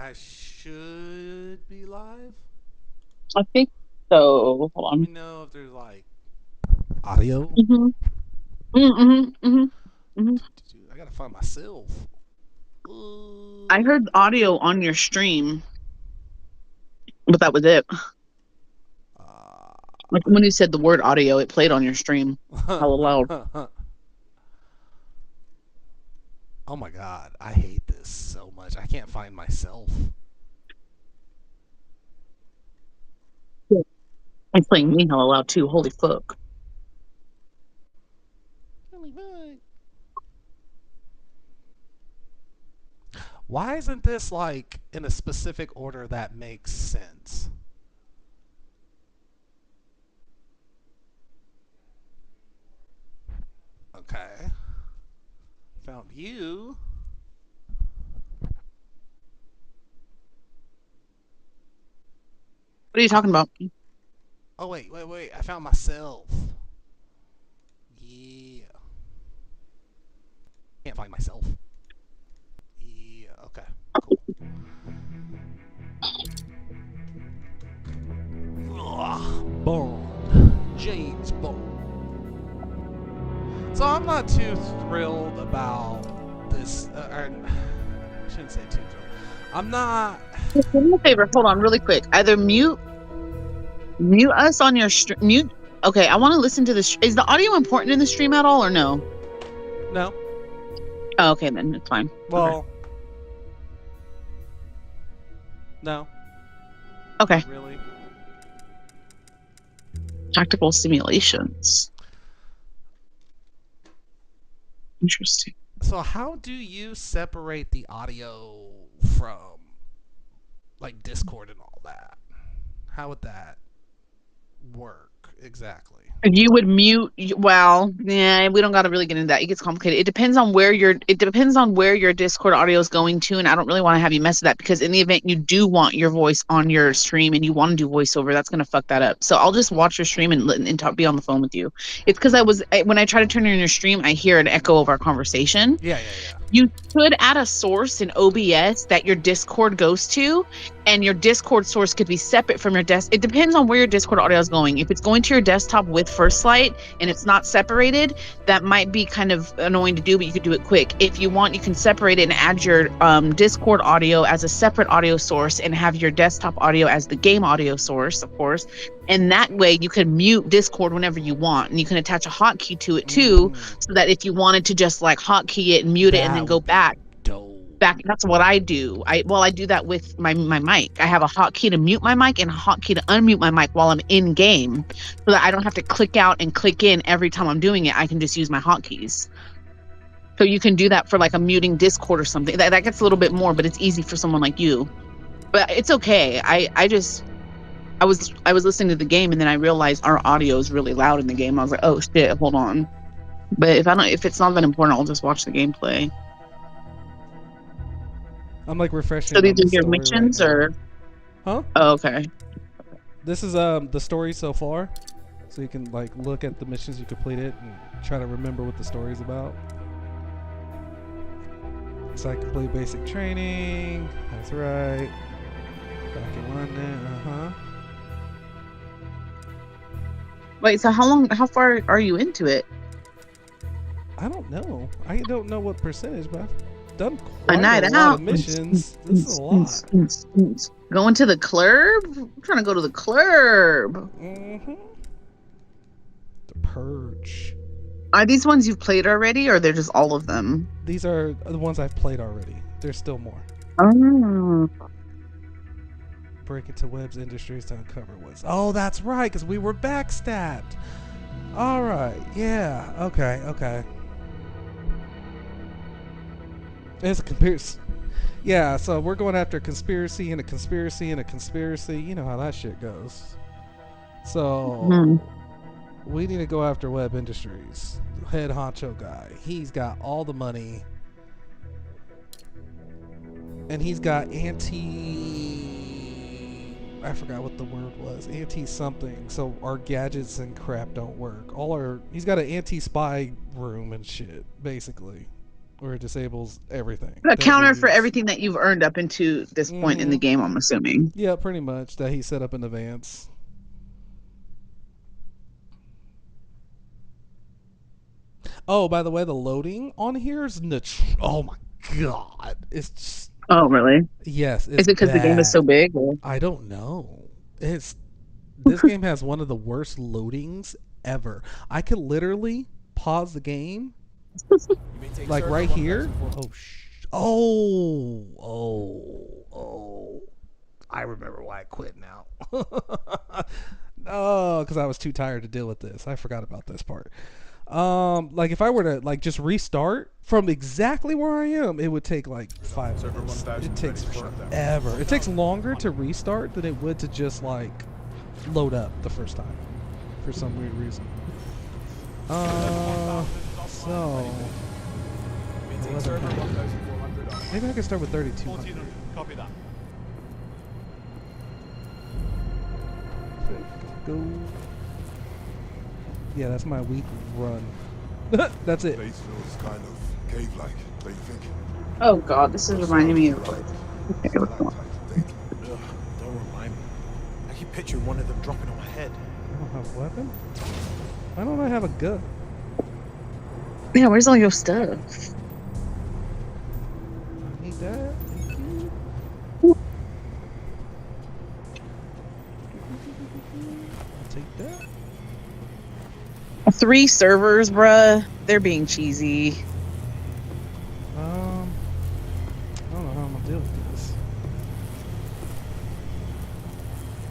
I should be live. I think so. Hold Let me on. know if there's like audio. Mm-hmm. Mm-hmm. Mm-hmm. Hmm. I gotta find myself. I heard audio on your stream, but that was it. Like when you said the word audio, it played on your stream. Hella loud. Oh my god, I hate this so much. I can't find myself. Yeah. It's playing me hella loud too. Holy fuck. Why isn't this like in a specific order that makes sense? Okay. Found you. What are you talking about? Oh wait. I found myself. Yeah. Can't find myself. Yeah. Okay. Cool. Bond. James Bond. So I'm not too thrilled about this. I shouldn't say too thrilled. I'm not. Do me a favor. Hold on, really quick. Either mute us on your stream. Mute. Okay, I want to listen to this. Is the audio important in the stream at all, or no? No. Oh, okay, then it's fine. Okay. Well, no. Okay. Not really. Tactical simulations. Interesting. So how do you separate the audio from like Discord and all that? How would that work exactly? You would mute. Well, yeah, we don't got to really get into that. It gets complicated. It depends on where your. It depends on where your Discord audio is going to, and I don't really want to have you mess with that because in the event you do want your voice on your stream and you want to do voiceover, that's gonna fuck that up. So I'll just watch your stream and talk, be on the phone with you. It's because when I try to turn on your stream, I hear an echo of our conversation. Yeah. You could add a source in OBS that your Discord goes to, and your Discord source could be separate from your desk. It depends on where your Discord audio is going. If it's going to your desktop with First Light and it's not separated, that might be kind of annoying to do, but you could do it quick. If you want, you can separate it and add your Discord audio as a separate audio source and have your desktop audio as the game audio source, of course. And that way you can mute Discord whenever you want. And you can attach a hotkey to it too, so that if you wanted to just like hotkey it and mute it and then go back. That's what I do. I do that with my mic. I have a hotkey to mute my mic and a hotkey to unmute my mic while I'm in game, so that I don't have to click out and click in every time I'm doing it. I can just use my hotkeys. So you can do that for like a muting Discord or something. That gets a little bit more, but it's easy for someone like you. But it's okay. I was listening to the game and then I realized our audio is really loud in the game. I was like, oh shit, hold on. But if it's not that important, I'll just watch the gameplay. I'm like refreshing So these on the are your story missions, right now. or Huh? oh, okay. This is the story so far, so you can like look at the missions you completed and try to remember what the story's about. So I complete basic training. That's right. Back in London. Wait, so how far are you into it? I don't know. I don't know what percentage, but I've done A quite night a lot out. of missions. This is a lot. Going to the club? I'm trying to go to the club. Mm-hmm. The Purge. Are these ones you've played already, or they're just all of them? These are the ones I've played already. There's still more. Oh. Break into Webb's Industries to uncover what's. Oh, that's right, because we were backstabbed. All right. Yeah. Okay. It's a conspiracy. Yeah, so we're going after a conspiracy and a conspiracy and a conspiracy. You know how that shit goes. So we need to go after Webb Industries, head honcho guy. He's got all the money, and he's got I forgot what the word was. Anti-something. So our gadgets and crap don't work. He's got an anti-spy room and shit, basically. where it disables everything. A that counter we for use. everything that you've earned up into this point in the game, I'm assuming. Yeah, pretty much that he set up in advance. Oh, by the way, the loading on here is oh my god, it's just Oh, really? yes, Is it's it because the game is so bad. big? Or? I don't know. It's this game has one of the worst loadings ever. I could literally pause the game like right here. Oh. I remember why I quit now. Oh, because I was too tired to deal with this. I forgot about this part. Like if I were to like just restart from exactly where I am, it would take like 5 minutes. It takes forever. It takes longer to restart than it would to just like load up the first time for some weird reason. So maybe I can start with 3200. Copy that. Go. Yeah, that's my week run. That's it. Place feels kind of cave-like, don't you think? Oh god, this is reminding me of like. Okay, what's going on? Ugh, don't remind me. I keep picturing one of them dropping on my head. I don't have a weapon? Why don't I have a gun? Yeah, where's all your stuff? I need that. Thank you. I'll take that. 3 servers, bruh. They're being cheesy. I don't know how I'm gonna deal with this.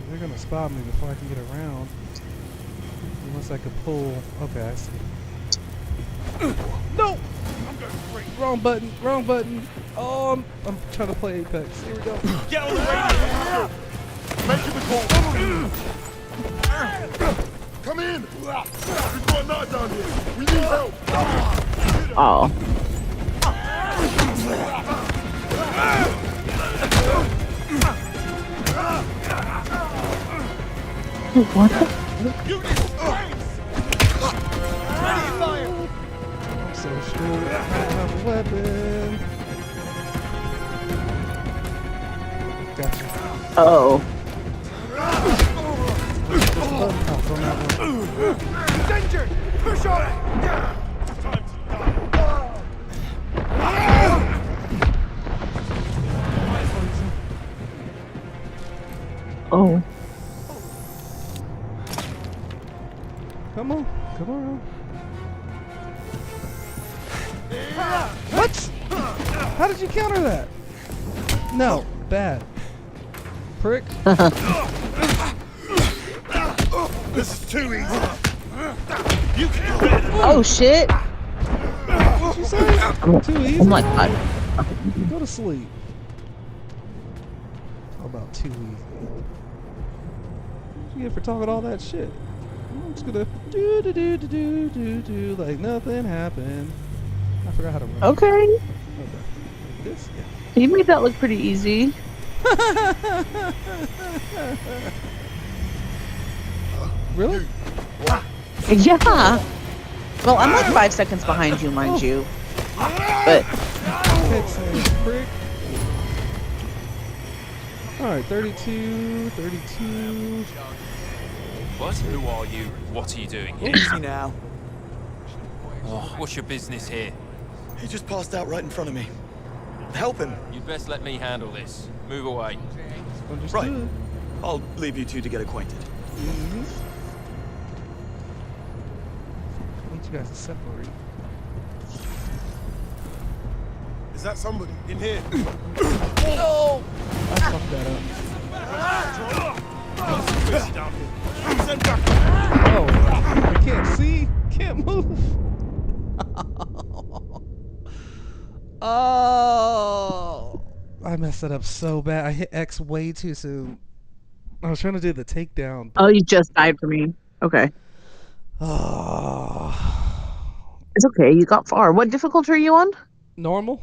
They're gonna spot me before I can get around. Unless I could pull. Okay, I see. No! I'm going straight. Wrong button. Wrong button. Oh, I'm trying to play Apex. Here we go. Get on the radio! Making the call! Come in! We've got a nut down here! We need help! Oh. What the? I'm so screwed. I don't have a weapon. Gotcha. Oh. Danger! Push on! Time Oh. Come on. Come on. What? How did you counter that? No. Bad. Prick. This is too easy! You can do better than Oh shit. What'd you say? Too easy? Oh my god. Go to sleep. How about too easy? What you get for talking all that shit? I'm just gonna do like nothing happened. I forgot how to run. Okay. Okay. Like this? Yeah. You made that look pretty easy. Really? Yeah. Well, I'm like 5 seconds behind you, mind you. But Texas prick. Alright, 32, 32. What? Who are you? What are you doing here? easy now. Oh, what's your business here? He just passed out right in front of me. Help him. You'd best let me handle this. Move away. Understood. Right. I'll leave you two to get acquainted. Mm-hmm. I need you guys to separate. Is that somebody in here? No! I fucked that up. Oh, I can't see. Can't move. Oh, I messed it up so bad. I hit X way too soon. I was trying to do the takedown. oh, you just died for me. Okay. Oh, It's okay. You got far. What difficulty are you on? normal.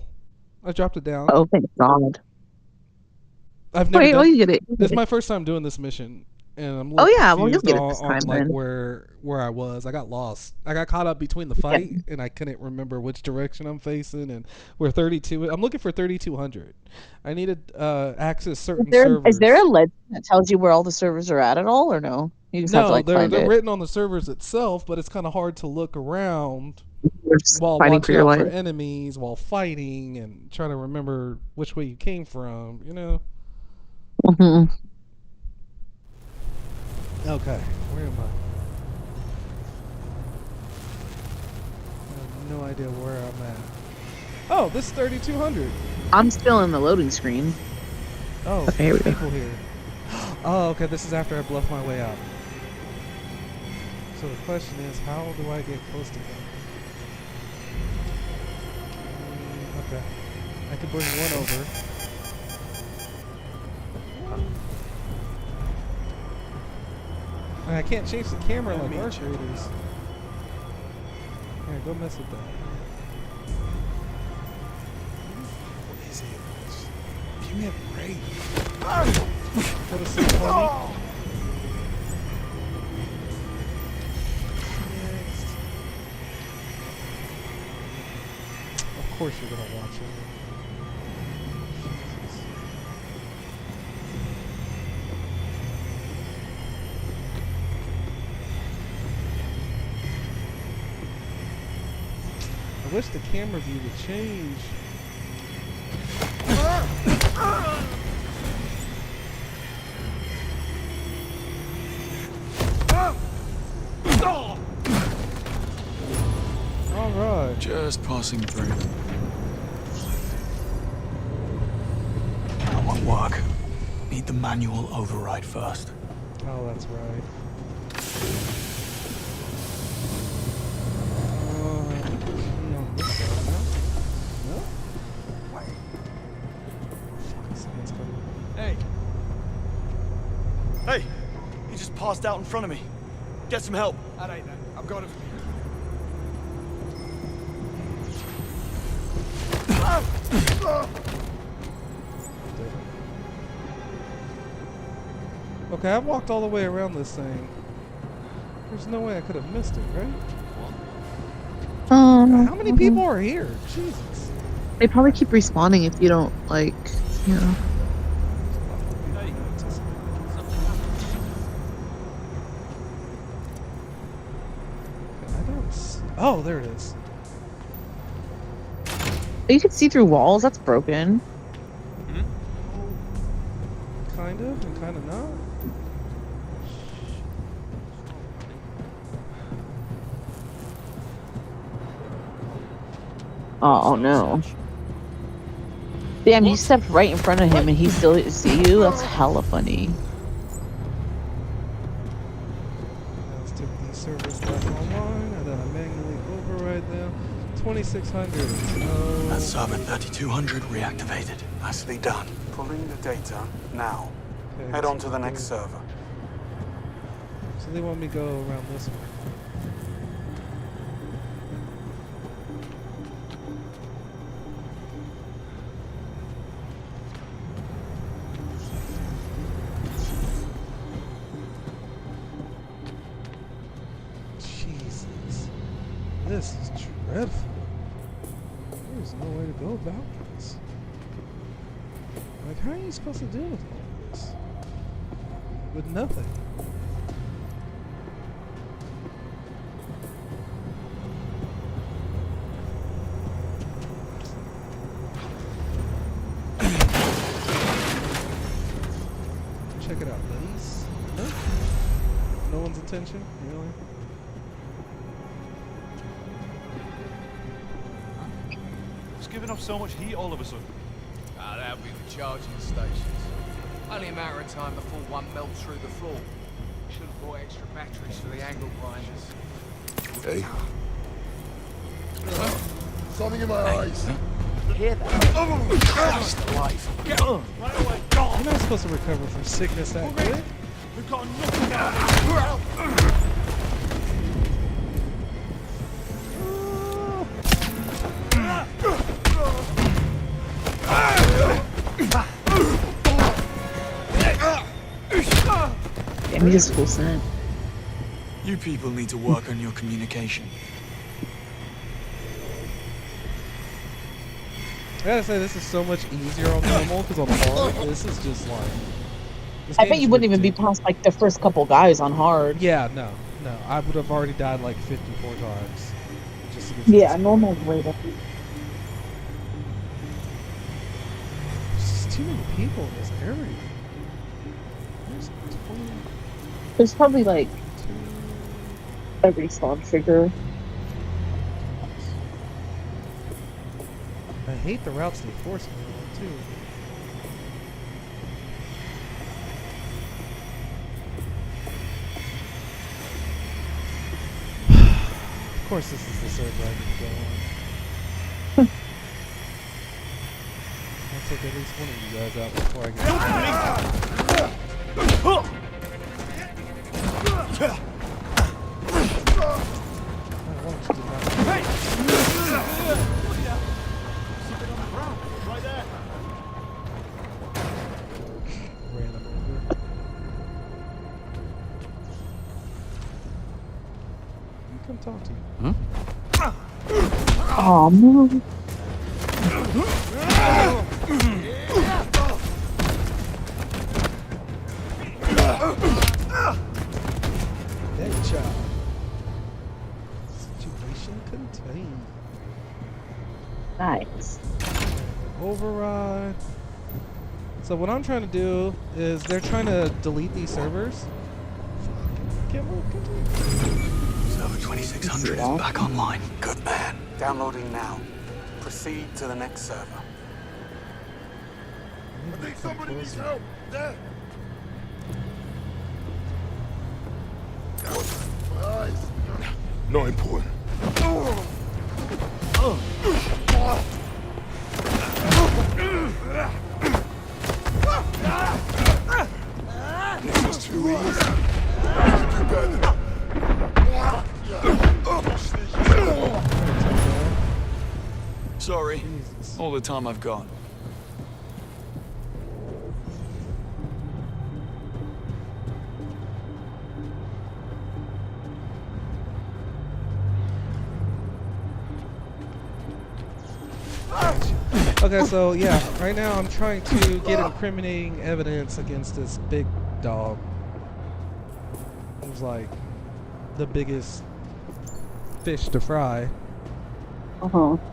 I dropped it down. Oh, thank God. I've never Wait, done. oh, you get it. This is my first time doing this mission, and I'm a Oh, little yeah, well, you'll confused get it this on time like then. where I was. I got lost. I got caught up between the fight, and I couldn't remember which direction I'm facing. And we're 32. I'm looking for 3200. I need to access certain Is there servers. a legend that tells you where all the servers are at all, or no? You just have to No, like find they're it. written on the servers itself, but it's kind of hard to look around You're just while fighting for watching your out for life. enemies, while fighting, and trying to remember which way you came from. You know. Hmm. Okay, where am I? I have no idea where I'm at. Oh, this is 3200. I'm still in the loading screen. Oh, Okay, here we go. people here. Oh, okay, this is after I bluff my way out. So the question is, how do I get close to them? Okay. I can bring one over. And I can't change the camera like Arc Raiders. Here, go mess with that. What is it? Give me a break. Go to sleep, homie. Next. Of course you're gonna watch it. Jesus. I wish the camera view would change. All right. Just passing through. That won't work. Need the manual override first. Oh, that's right. On this side, no? No? Wait. Fuck, someone's coming. Hey! Hey! He just passed out in front of me. Get some help. That ain't that. I've got it from here. Okay, I've walked all the way around this thing. There's no way I could have missed it, right? How many people are here? Jesus. They probably keep respawning if you don't like, you know. I don't see. Oh, there it is. You can see through walls. That's broken. Kind of and kind of not. Oh no. Damn, you stepped right in front of him and he still didn't see you? That's hella funny. Let's take these servers back online and then I manually override them. 2600. No. That's server 3200 reactivated. Nicely done. Pulling the data now. Okay, Head so on to the next server. So they want me to go around this way. Jesus. This is dreadful. There's no way to go about this. Like, how are you supposed to deal with all this? With nothing. Check it out, buddies. Nope. No one's attention, really? It's giving off so much heat all of a sudden. Ah, that'll be the charging stations. Only a matter of time before one melts through the floor. Should have bought extra batteries for the angle grinders. Hey. Something in my eyes. Hear that? Christ alive. Get on! Right away! You're not supposed to recover from sickness that quick. We've got nothing down here! Damn, He's just full set. You people need to work on your communication. I gotta say, this is so much easier on normal, because on hard, this is just like... this I game bet is you wouldn't even be ridiculous. past like the first couple guys on hard. Yeah, no. I would have already died like 54 times. Just to get to Yeah, this normal point. way to. There's just too many people in this area. There's 22. There's probably like a respawn trigger. I hate the routes they force me on, too. Of course, this is the server I need to go on. I'll take at least one of you guys out before I get. Oh, why don't you do that? Ran him over. Let me come talk to you. Oh man. Headshot. Situation contained. Nice. Override. So what I'm trying to do is they're trying to delete these servers. Can't move. Server 2600 is back online. Good man. Downloading now. Proceed to the next server. I think somebody needs help. There. Nice. Not important. This is too easy. Do better. Sorry. Jesus. All the time I've got. Okay, so yeah, right now I'm trying to get incriminating evidence against this big dog. It was like the biggest fish to fry.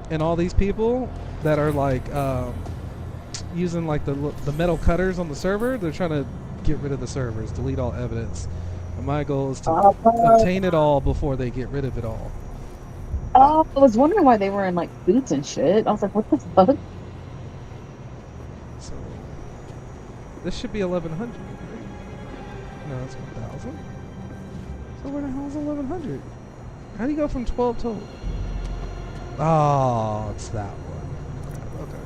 And all these people that are like using like the metal cutters on the server, they're trying to get rid of the servers, delete all evidence. And my goal is to obtain it all before they get rid of it all. Oh, I was wondering why they were in like boots and shit. I was like, what the fuck? So this should be 1100. Right? No, it's 1000. So where the hell is 1100? How do you go from 12 to? Oh, it's that one. Crap, okay.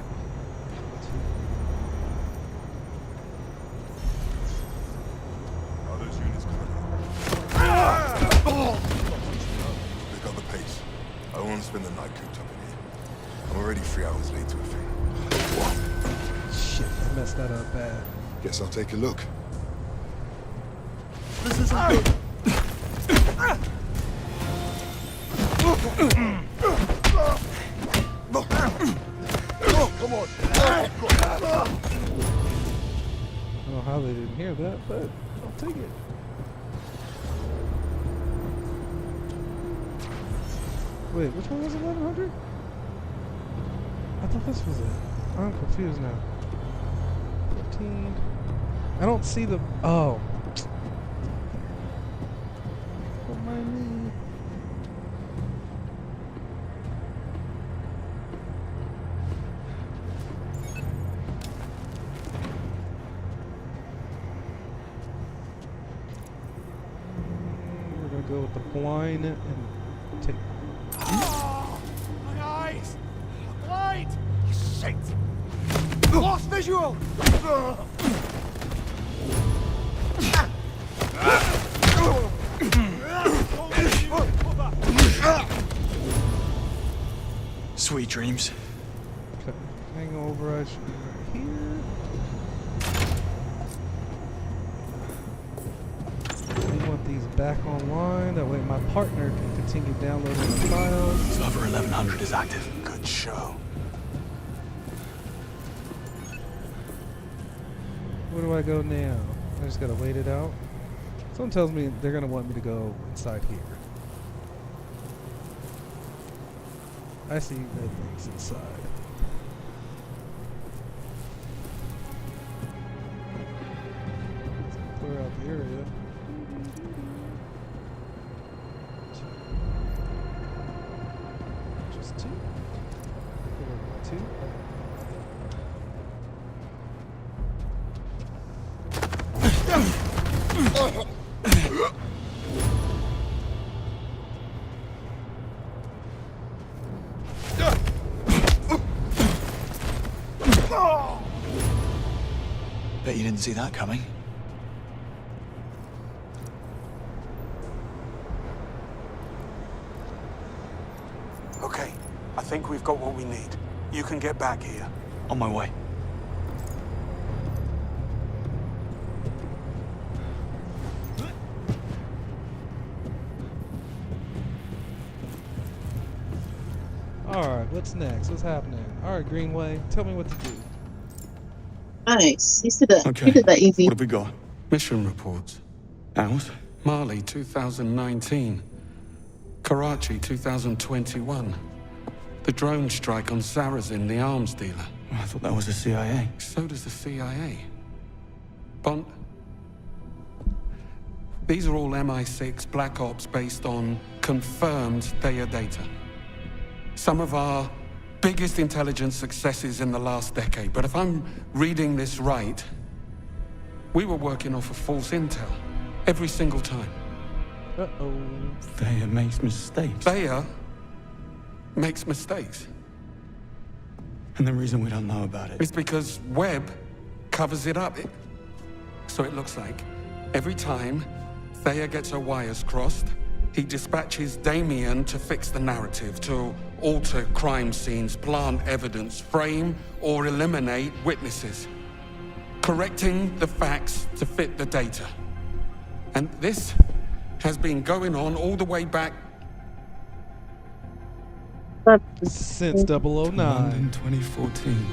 How those units pick up the pace. I don't want to spend the night cooped up in here. I'm already 3 hours late to a thing. Shit, I messed that up bad. Guess I'll take a look. Come on. I don't know how they didn't hear that, but I'll take it. Wait, which one was 1100? I thought this was it. I'm confused now. 15. I don't see the. Oh. Don't mind me. We're gonna go with the blind and take. My eyes! Light! Shit! Lost visual! Sweet dreams. Okay. Hangover, I should be right here. these back online. That way my partner can continue downloading the files. Server 1100 is active. Good show. Where do I go now? I just gotta wait it out. Someone tells me they're gonna want me to go inside here. I see red things inside. Let's clear out the area. Just two. Two. Bet you didn't see that coming. Okay, I think we've got what we need. You can get back here. On my way. Alright, what's next? What's happening? Alright, Greenway, tell me what to do. Nice. You did that. Okay. You did that easy. What have we got? Mission reports. Ours? Mali 2019. Karachi 2021. The drone strike on Sarazin, the arms dealer. I thought that was the CIA. So does the CIA. Bond. These are all MI6 Black Ops based on confirmed Theia data. Some of our biggest intelligence successes in the last decade. But if I'm reading this right, we were working off of false intel every single time. Uh-oh. Theia makes mistakes. Theia makes mistakes. And the reason we don't know about it. It's because Webb covers it up. So it looks like every time Theia gets her wires crossed, he dispatches Damien to fix the narrative, to alter crime scenes, plant evidence, frame or eliminate witnesses, correcting the facts to fit the data. And this has been going on all the way back Since 009. London 2014.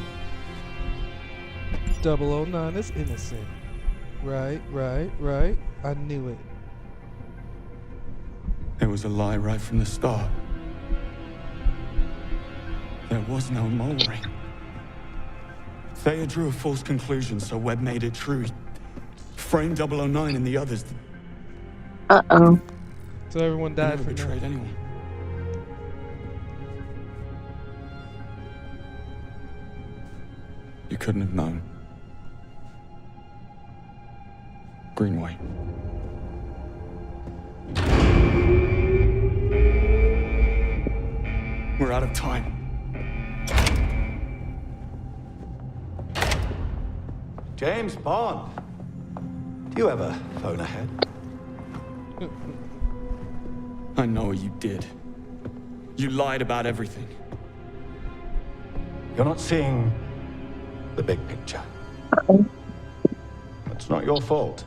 009 is innocent. Right. I knew it. It was a lie right from the start. There was no mole ring. Theia drew a false conclusion, so Webb made it true. He framed 009 and the others. Uh-oh. So everyone They died never for betrayed nothing. anyone. You couldn't have known. Greenway. We're out of time. James Bond. Do you ever phone ahead? I know what you did. You lied about everything. You're not seeing the big picture. It's not your fault.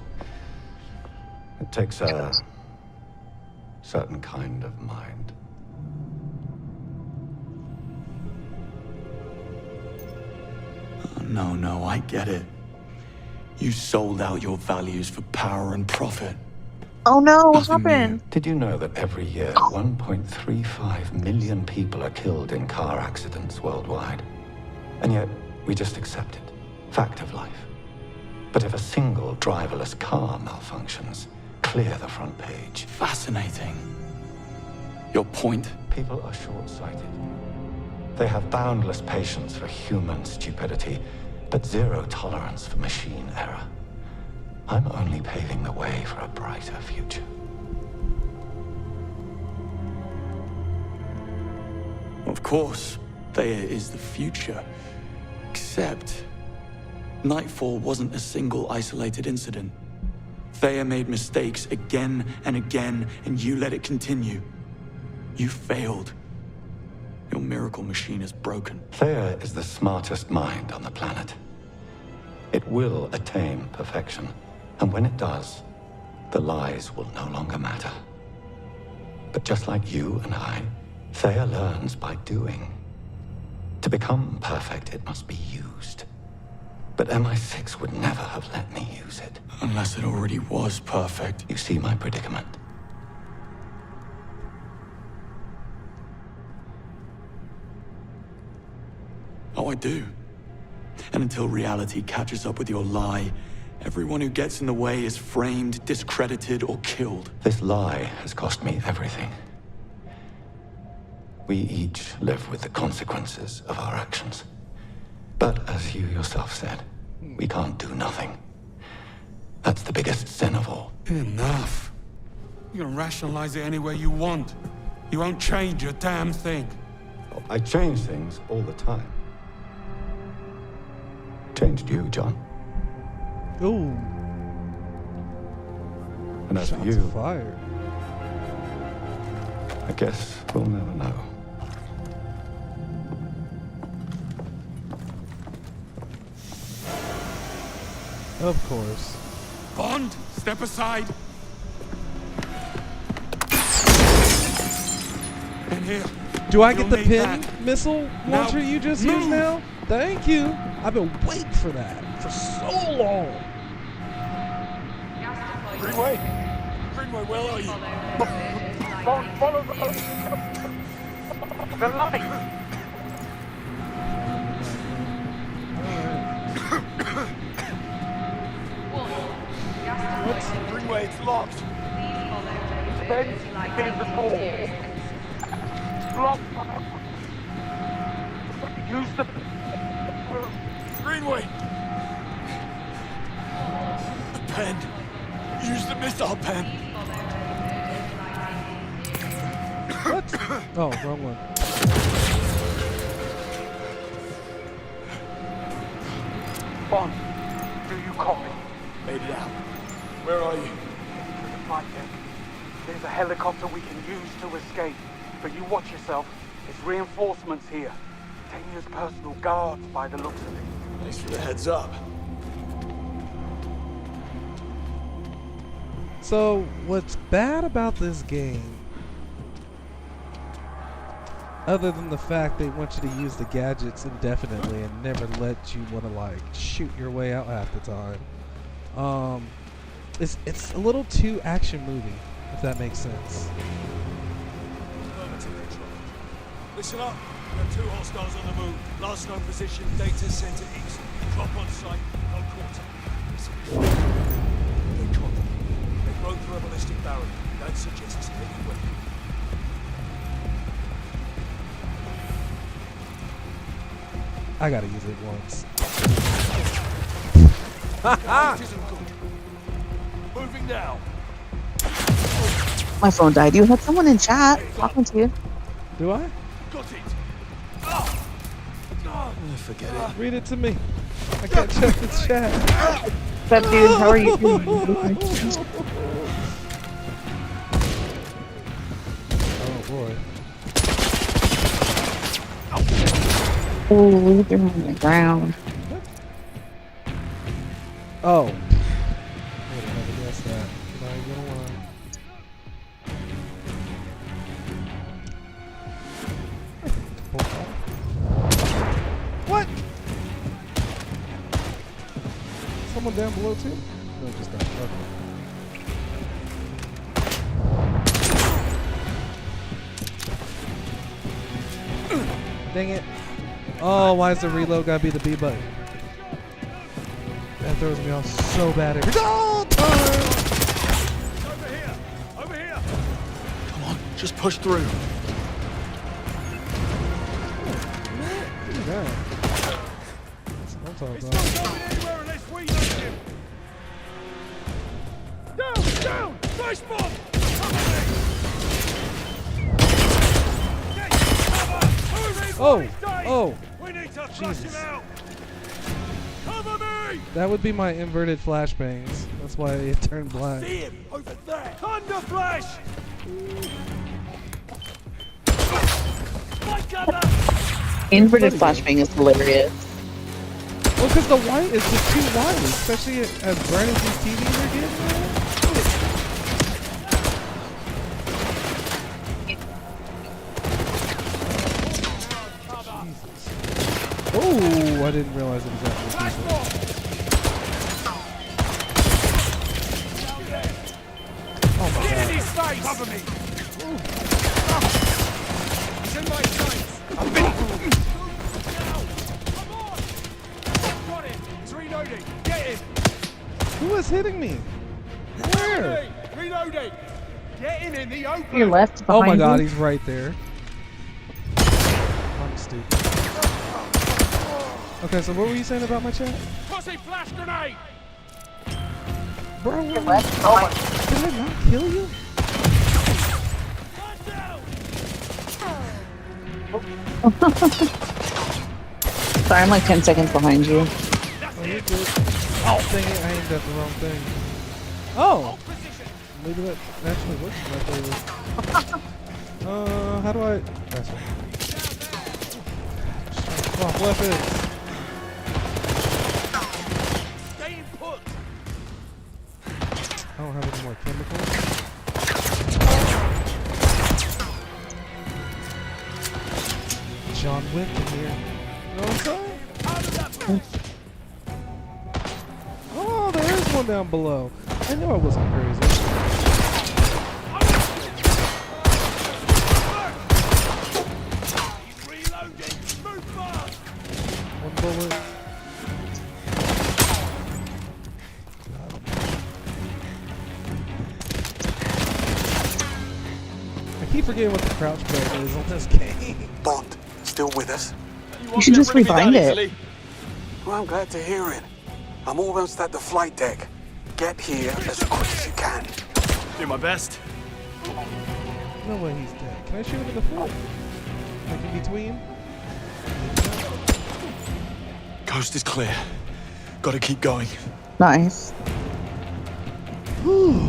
It takes a certain kind of mind. Oh, no, I get it. You sold out your values for power and profit. Oh no, what Nothing happened? Did you know that every year 1.35 million people are killed in car accidents worldwide? And yet, we just accept it. Fact of life. But if a single driverless car malfunctions, clear the front page. Fascinating. Your point? People are short-sighted. They have boundless patience for human stupidity, but zero tolerance for machine error. I'm only paving the way for a brighter future. Of course, Theia is the future. Except, Nightfall wasn't a single isolated incident. Theia made mistakes again and again, and you let it continue. You failed. Your miracle machine is broken. Theia is the smartest mind on the planet. It will attain perfection. And when it does, the lies will no longer matter. But just like you and I, Thea learns by doing. To become perfect, it must be used. But MI6 would never have let me use it. Unless it already was perfect. You see my predicament? Oh, I do. And until reality catches up with your lie, everyone who gets in the way is framed, discredited, or killed. This lie has cost me everything. We each live with the consequences of our actions. But as you yourself said, we can't do nothing. That's the biggest sin of all. Enough. You can rationalize it any way you want. You won't change a damn thing. I change things all the time. Changed you, John. Ooh. And as for Shots you, fired. I guess we'll never know. Of course. Bond, step aside. In here. Do I get You'll the need pin that. missile Now, launcher you just move. used now? Thank you. I've been waiting for that for so long. Greenway? Greenway, where are you? Follow the light. Greenway, it's locked. Ben's in the door. Lock. Use the... Greenway! The pen. Use the missile pen. What? Oh, wrong one. Bond, do you copy? Made it out. Where are you? To the flight deck. There's a helicopter we can use to escape. But you watch yourself. There's reinforcements here. Tanya's personal guards by the looks of it. Thanks for the heads up. So, what's bad about this game, other than the fact they want you to use the gadgets indefinitely and never let you want to like shoot your way out half the time, it's a little too action movie, if that makes sense. Listen up. There are 2 hostiles on the move. Last known position, data center east. Drop on site, no quarter. They come. They broke through a ballistic barrier. That suggests heavy weapon. I gotta use it once. It isn't good. Moving now. My phone died. You had someone in chat talking to you. Do I? Got it. Forget it. Read it to me. I can't check the chat. What's up, dude? How are you doing? Oh boy. Oh, they're on the ground. Oh. I would have never guessed that. Not even gonna lie. What? Someone down below too? No, just that. Okay. Dang it. Oh, why is the reload gotta be the B button? That throws me off so bad every time. Over here. Over here. Come on, just push through. Look at that. I'm talking It's about. not going anywhere unless we know him. Down! Down! Flash bomb! Cover me! Get cover! Move in while he's dying! Oh! We need to flush Jesus. him out! Cover me! That would be my inverted flashbangs. That's why it turned black. See him! Over there! Thunder flash! My cover! Inverted flashbang is hilarious. Well, because the white is just too white, especially as bright as these TVs are getting. Oh, I didn't realize it was that many people. Oh my Get in god. his face! Cover me! He's in my sights! I've been... Come on! Got him! He's reloading! Get him! Who is hitting me? Where? Reloading! Get him in the open! Your left Oh behind my god, you. he's right there. I'm stupid. Okay, so what were you saying about my chat? Pussy flash grenade! Bro, Your left behind you. did I not kill you? Sorry, I'm like 10 seconds behind you. Oh, you're good. Oh, dang it, I aimed at the wrong thing. Oh! Maybe that actually works in my favor. How do I... That's right. Swap weapons! Stay put! I don't have any more chemicals. John Wick in here. You know what I'm saying? Oh, there is one down below. I knew I wasn't crazy. He's reloading! Move fast! One bullet. I keep forgetting what the crouch button is on this game. Bond, still with us? You should just rebind it. Well, I'm glad to hear it. I'm almost at the flight deck. Get here as quick as you can. Do my best. No way he's dead. Can I shoot him in the foot? Like in between? Coast is clear. Gotta keep going. Nice. Breathe.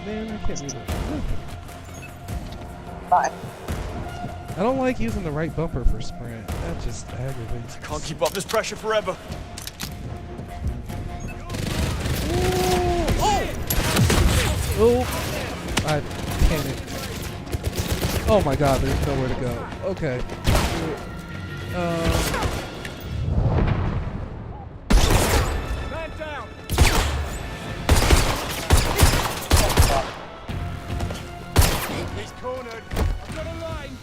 Man, I can't read it. Bye. I don't like using the right bumper for sprint. That just aggravates me. Can't keep up this pressure forever. Oh! I panicked. Oh my god, there's nowhere to go. Okay. Man down! He's cornered. I've got a line.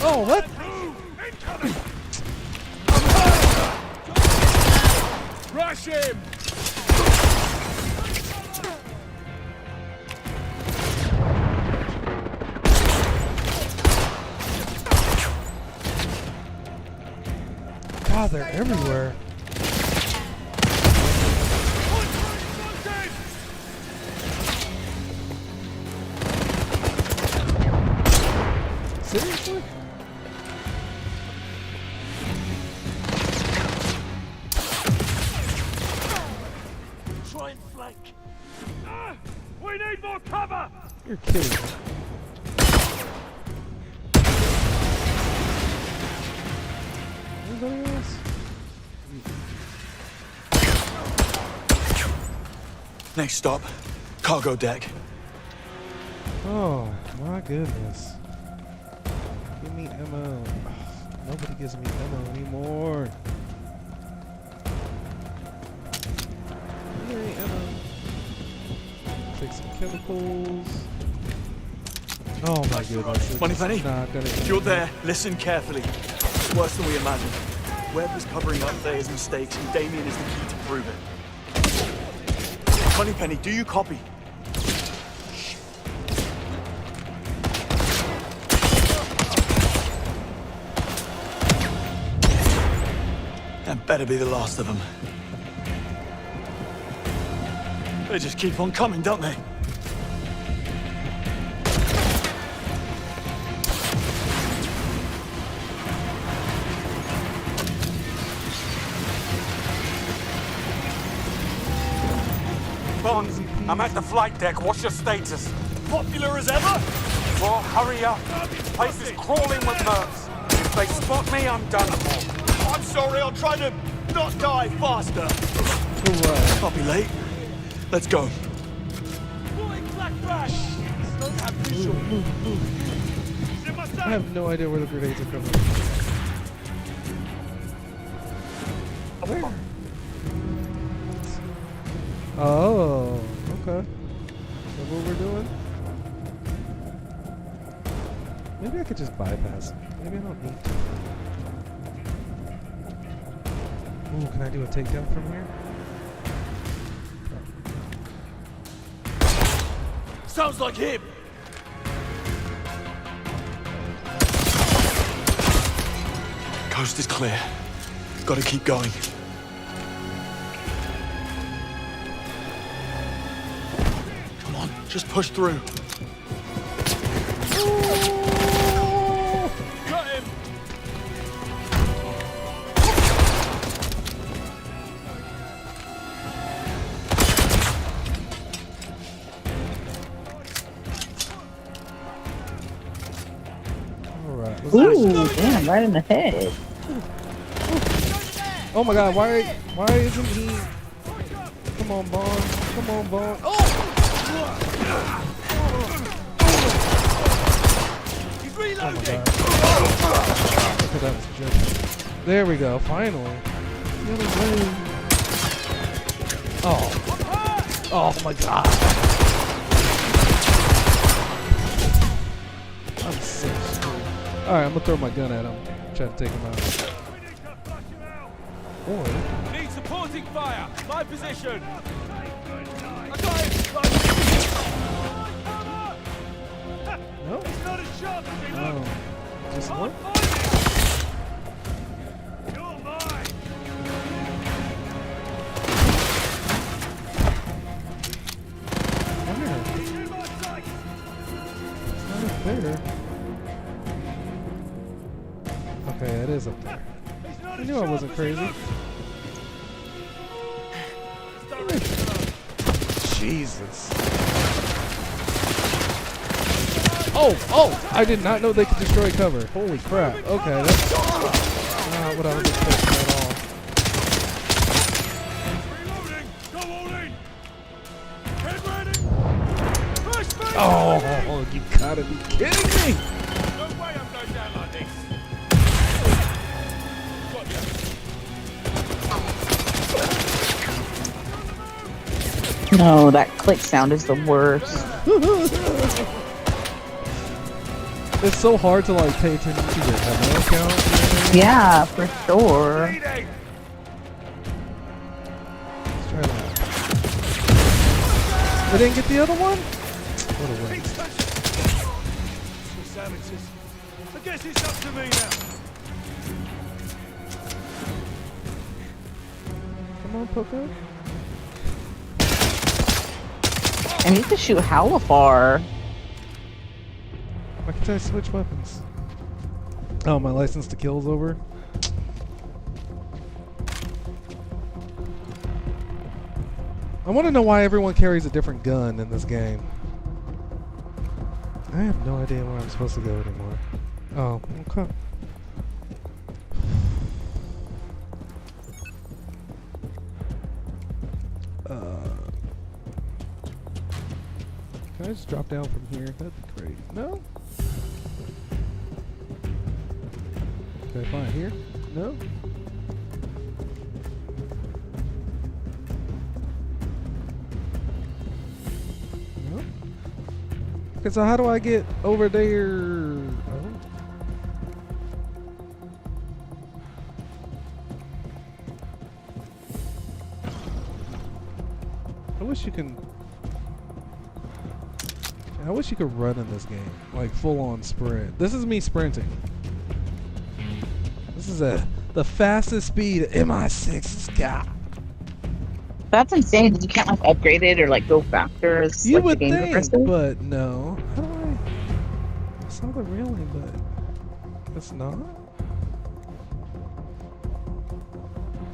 Oh, what? Incoming! Rush him! God, they're everywhere. Seriously? Try and flank. We need more cover! You're kidding me. Anybody else? Next stop, cargo deck. Oh, my goodness. Give me ammo. Nobody gives me ammo anymore. Give me ammo. Take some chemicals. Oh my goodness. Moneypenny, Not gonna if you're there, listen carefully. It's worse than we imagined. Webb was covering up Thea's mistakes, and Damien is the key to prove it. Moneypenny, do you copy? That better be the last of them. They just keep on coming, don't they? Bond, I'm at the flight deck. What's your status? Popular as ever? Well, hurry up. This place is crawling with mercs. If they spot me, I'm done for. I'm sorry, I'll try to not die faster? I'll be late. Let's go. I have no idea where the grenades are coming from. Where? Oh, okay. Is that what we're doing? Maybe I could just bypass it. Maybe I don't need to. Ooh, can I do a takedown from here? Sounds like him. Coast is clear. Gotta keep going. Come on, just push through. Got him. Alright. Ooh, damn, right in the head. Oh my god, why isn't he? Come on, Bond. Come on, Bond. Oh! He's Oh my reloading. god. Okay, that was just. There we go, finally. The other way. Oh. Oh my god. I'm so screwed. Alright, I'm gonna throw my gun at him. Try to take him out. Or Need supporting fire. My position. I got him. no? It's not as sharp as he Oh. looks. Just what? You're mine. Where? He's in my sight. It's not up there. Okay, it is up there. He's not I as knew I sharp wasn't as he crazy. looks. Don't reach the road. Jesus. Oh! I did not know they could destroy cover. Holy crap. Okay, that's not what I was expecting at all. Reloading. Go all in. Get ready. Push me. Oh, you gotta be kidding me! No way I'm going down like this. Got you. No, that click sound is the worst. It's so hard to like pay attention to your ammo count. Yeah, for sure. Leading. Let's try that. We didn't get the other one? What a waste. The sandwiches. I guess it's up to me now. Come on, Poco. I need to shoot how far? Why can't I switch weapons? Oh, my license to kill is over. I want to know why everyone carries a different gun in this game. I have no idea where I'm supposed to go anymore. Oh, okay. Can I just drop down from here? That'd be great. No? Can I find here? No? No? Okay, so how do I get over there? Oh. I wish you can... I wish you could run in this game, like full on sprint. This is me sprinting. This is the fastest speed MI6's got. That's insane that you can't like upgrade it or like go faster as You like, would the game think, progresses. but no. How do I? I saw the railing, but it's not.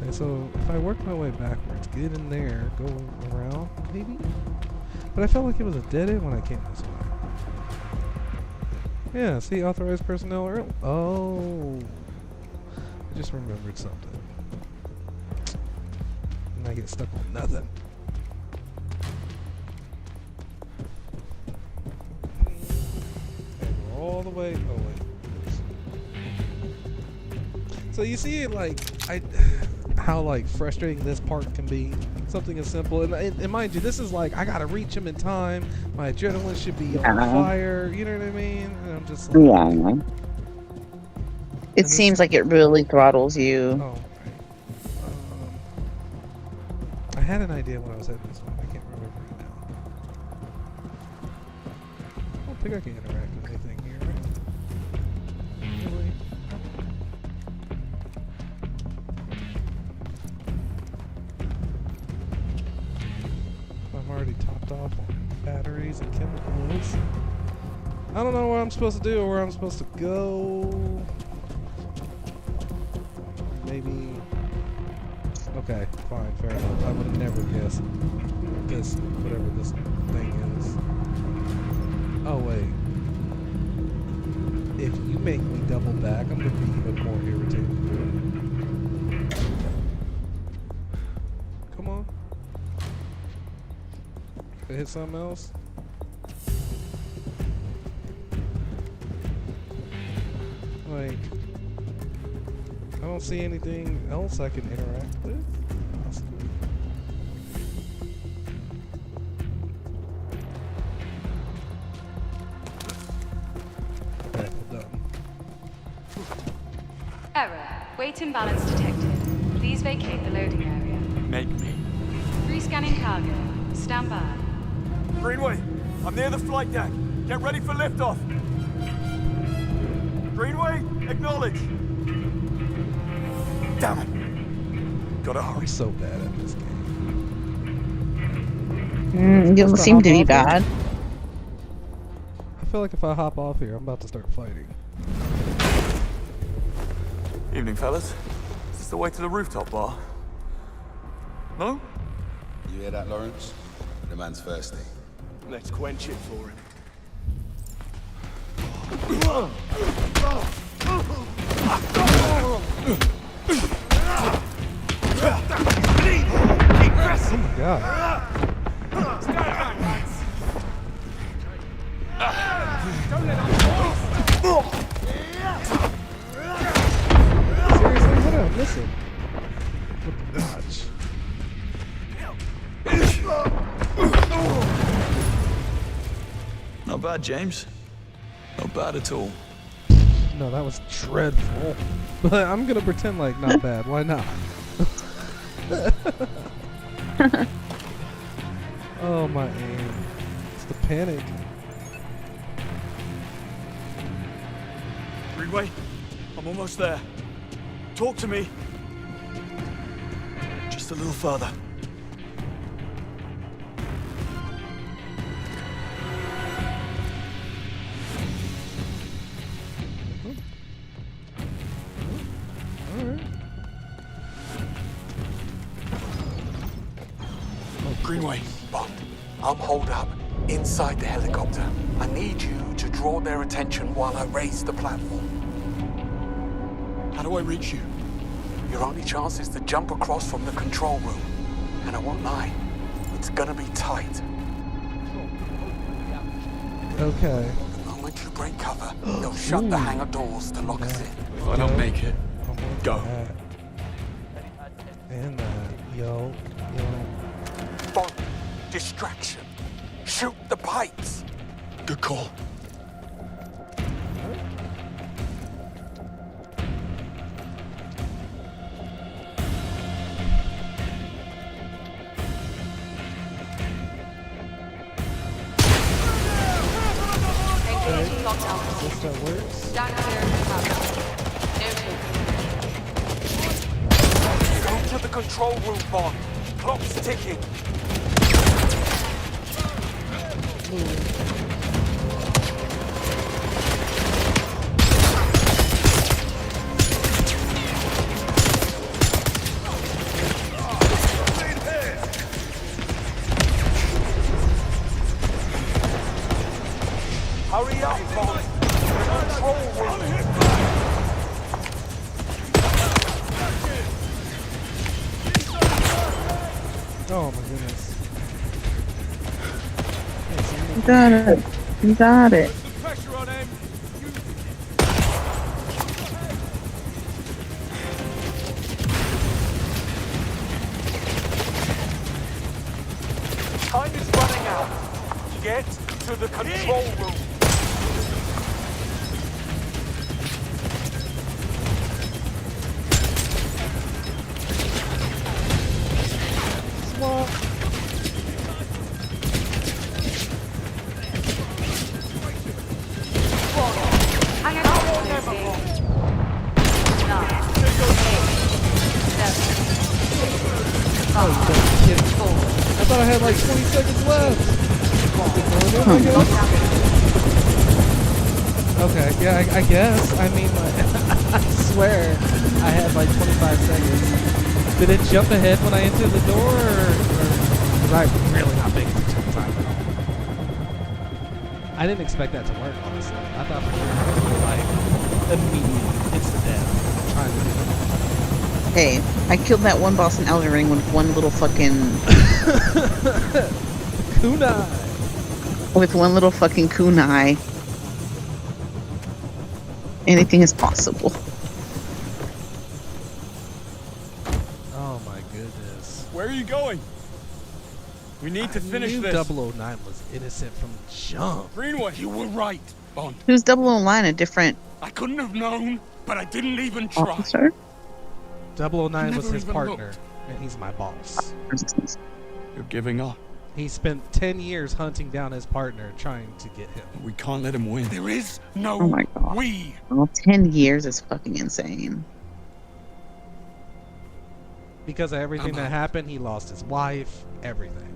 Okay, so if I work my way backwards, get in there, go around, maybe. But I felt like it was a dead end when I came this way. Yeah, see, authorized personnel early. Oh. I just remembered something. and I get stuck on nothing. And we're all the way. Oh wait. So you see, like, how like frustrating this part can be. Something as simple, and mind you, this is like I gotta reach him in time. My adrenaline should be on fire. You know what I mean? And I'm just like, yeah. It seems like it really throttles you. Oh, I had an idea when I was hitting this one. I can't remember it now. I don't think I can interact with anything here, right? Really? I'm already topped off on batteries and chemicals. I don't know what I'm supposed to do or where I'm supposed to go. Maybe. Okay, fine, fair enough. I would have never guessed whatever this thing is. Oh wait. If you make me double back, I'm gonna be even more irritated. Come on. Can I hit something else? Like, I don't see anything else I can interact with. Possibly. Okay, done. Error. Weight imbalance detected. Please vacate the loading area. Make me. Rescanning cargo. Stand by. Greenway, I'm near the flight deck. Get ready for liftoff. Greenway, acknowledge. Damn it. Gotta hurry. I'm so bad at this game. You don't seem to be bad. I feel like if I hop off here, I'm about to start fighting. Evening, fellas. Is this the way to the rooftop bar? No? You hear that, Lawrence? The man's thirsty. Let's quench it for him. Oh my god. Seriously, what am I missing? With the dodge. Not bad, James. Not bad at all. No, that was dreadful. But I'm gonna pretend like not bad. Why not? Oh my aim. It's the panic. Greenway, I'm almost there. Talk to me. Just a little further. Greenway, Bond, I'm holed up inside the helicopter. I need you to draw their attention while I raise the platform. How do I reach you? Your only chance is to jump across from the control room. And I won't lie, it's gonna be tight. Okay. The moment you break cover, they'll shut the hangar doors to lock us in. If I don't make it, go. And yo. Bond, distraction. Shoot the pipes. Good call. Engaging lockdown Guess procedure. that works. Stand clear of the cargo. No takeover. Go to the control room, Bond. Clock's ticking. Hurry up, Bond. Control room. Oh my goodness. You got it. You got it. Pressure on him. Time is running out. Get to the control room. Swamp. Oh, you fucking kidding me. I thought I had like 20 seconds left. Okay, yeah, I guess. I mean, like, I swear I had like 25 seconds. Did it jump ahead when I entered the door, or was I really not paying attention to the time at all? I didn't expect that to work, honestly. I thought we were like immediately instant death. Trying to do it. Hey, I killed that one boss in Elden Ring with one little fucking... kunai! With one little fucking kunai. Anything is possible. Oh my goodness. Where are you going? We need to finish I knew this. 009 was innocent from jump. Greenway, you were right, Bond. Who's 009, a different I couldn't have known, but I didn't even try. officer? 009 was Never his even partner, looked. and he's my boss. You're giving up. He spent 10 years hunting down his partner, trying to get him. We can't let him win. There is no Oh my god. we. Well, 10 years is fucking insane. Because of everything that happened, he lost his wife, everything.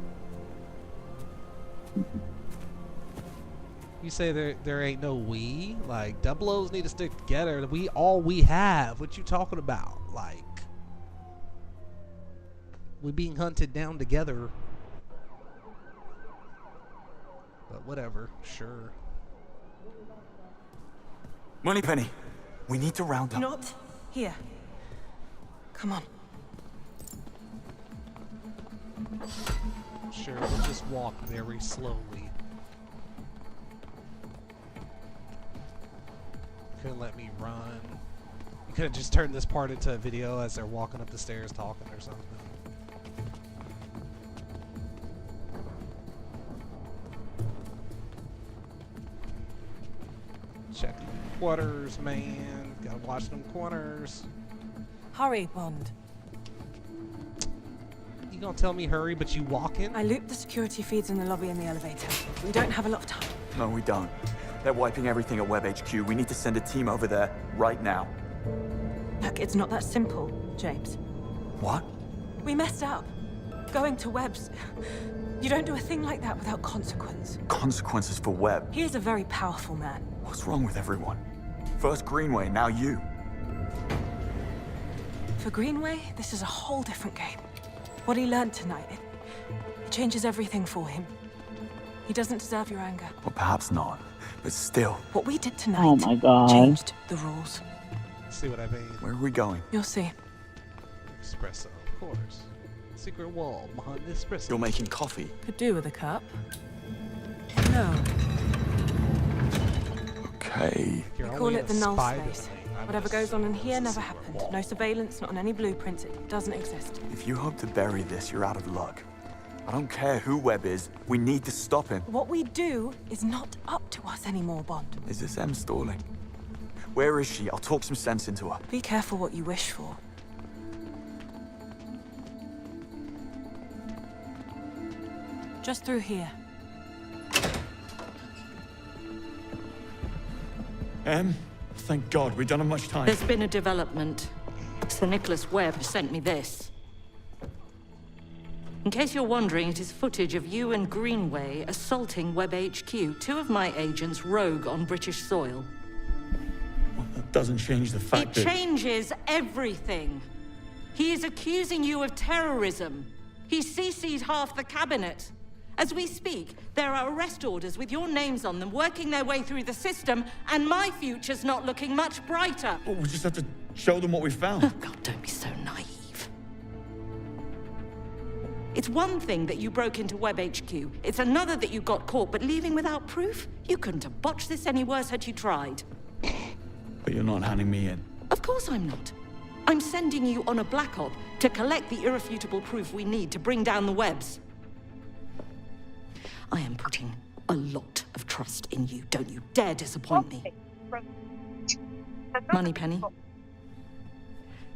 You say there ain't no we? Like, double O's need to stick together. We all we have. What you talking about? Like, we being hunted down together. But whatever, sure. Moneypenny, we need to round up. Not here. Come on. Sure, we'll just walk very slowly. Couldn't let me run. You could have just turned this part into a video as they're walking up the stairs talking or something. Check the quarters, man. Gotta watch them corners. Hurry, Bond. You gonna tell me hurry, but you walking? I looped the security feeds in the lobby and the elevator. We don't have a lot of time. No, we don't. They're wiping everything at Web HQ. We need to send a team over there right now. Look, it's not that simple, James. What? We messed up. Going to Webb's. You don't do a thing like that without consequence. Consequences for Webb. He is a very powerful man. What's wrong with everyone? First Greenway, now you. For Greenway, this is a whole different game. What he learned tonight, it changes everything for him. He doesn't deserve your anger. Well, perhaps not, but still. What we did tonight Oh my god. changed the rules. See what I mean? Where are we going? You'll see. Espresso, of course. Secret wall behind the espresso. You're making coffee. Could do with a cup. No. Okay. We call it the null space. Whatever goes on in here never happened. No surveillance, not on any blueprints. It doesn't exist. If you hope to bury this, you're out of luck. I don't care who Webb is. We need to stop him. What we do is not up to us anymore, Bond. Is this M stalling? Where is she? I'll talk some sense into her. Be careful what you wish for. Just through here. Em, thank God, we don't have much time. There's been a development. Sir Nicholas Webb sent me this. In case you're wondering, it is footage of you and Greenway assaulting Webb HQ, two of my agents rogue on British soil. Well, that doesn't change the fact It that... changes everything. He is accusing you of terrorism. He CC'd half the cabinet. As we speak, there are arrest orders with your names on them working their way through the system, and my future's not looking much brighter. Well, we just have to show them what we found. Oh, God, don't be so naive. It's one thing that you broke into Web HQ. It's another that you got caught, but leaving without proof? You couldn't have botched this any worse had you tried. But you're not handing me in. Of course I'm not. I'm sending you on a black op to collect the irrefutable proof we need to bring down the webs. I am putting a lot of trust in you. Don't you dare disappoint me. Moneypenny,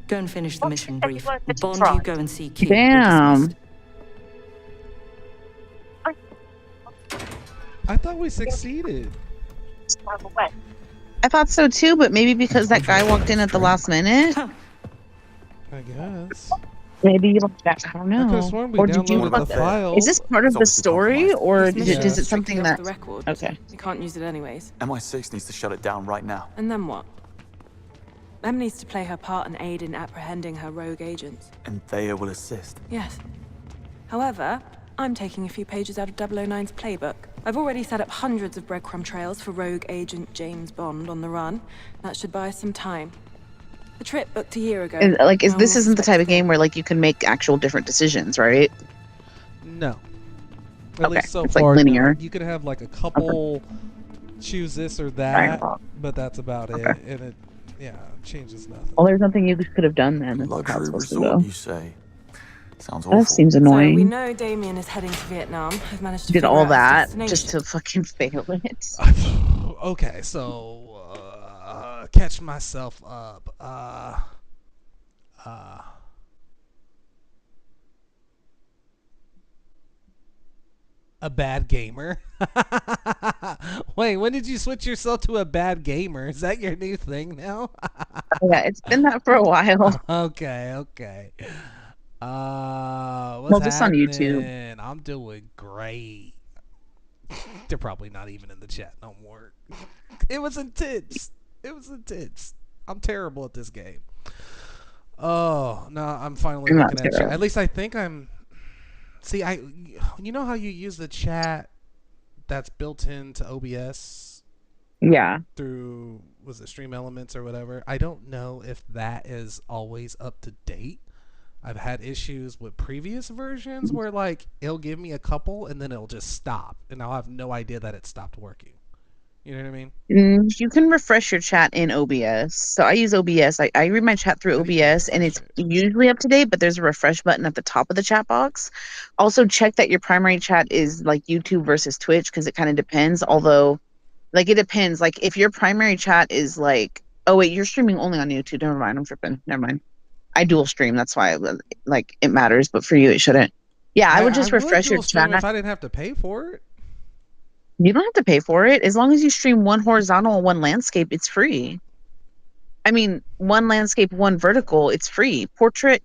go and finish the mission brief. Bond, you go and see Q. Damn. I thought we succeeded. I thought so too, but maybe because that guy walked in at the last minute. I guess. Maybe you don't. I don't know. I could've sworn we Or did you? downloaded the file. Is this part of the story, or This mission is it is something strictly off that? the record. Okay. You can't use it anyways. MI6 needs to shut it down right now. And then what? Em needs to play her part and aid in apprehending her rogue agents. And Thea will assist. Yes. However, I'm taking a few pages out of 009's playbook. I've already set up hundreds of breadcrumb trails for rogue agent James Bond on the run. That should buy us some time. The trip booked a year ago. This isn't the type of game where like you can make actual different decisions, right? No. At least so it's far, like linear. no. You could have like a couple choose this or that, but that's about it. And it, changes nothing. Well, there's nothing you could have done then. Luxury resort, you say? Sounds awful. That seems So we annoying. know Damien is heading to Vietnam. I've managed to Did figure all out his that destination. just to fucking fail it. Okay, so catch myself up. A bad gamer. Wait, when did you switch yourself to a bad gamer? Is that your new thing now? Yeah, it's been that for a while. Okay. What's Just on YouTube. happening? I'm doing great. They're probably not even in the chat no more. It was intense. I'm terrible at this game. Oh, no, I'm finally looking at chat. At least I think I'm... See, you know how you use the chat that's built into OBS? Yeah. Through, was it Stream Elements or whatever? I don't know if that is always up to date. I've had issues with previous versions where like it'll give me a couple and then it'll just stop and I'll have no idea that it stopped working. You know what I mean? You can refresh your chat in OBS. So I use OBS. I read my chat through OBS and it's usually up to date, but there's a refresh button at the top of the chat box. Also check that your primary chat is like YouTube versus Twitch because it kind of depends. Although, like it depends. Like if your primary chat is like, oh wait, you're streaming only on YouTube. Never mind, I'm tripping. Never mind. I dual stream. That's why like it matters, but for you it shouldn't. Yeah, I would just refresh your chat. If I didn't have to pay for it. You don't have to pay for it. As long as you stream one horizontal and one landscape, it's free. I mean, one landscape, one vertical, it's free. Portrait,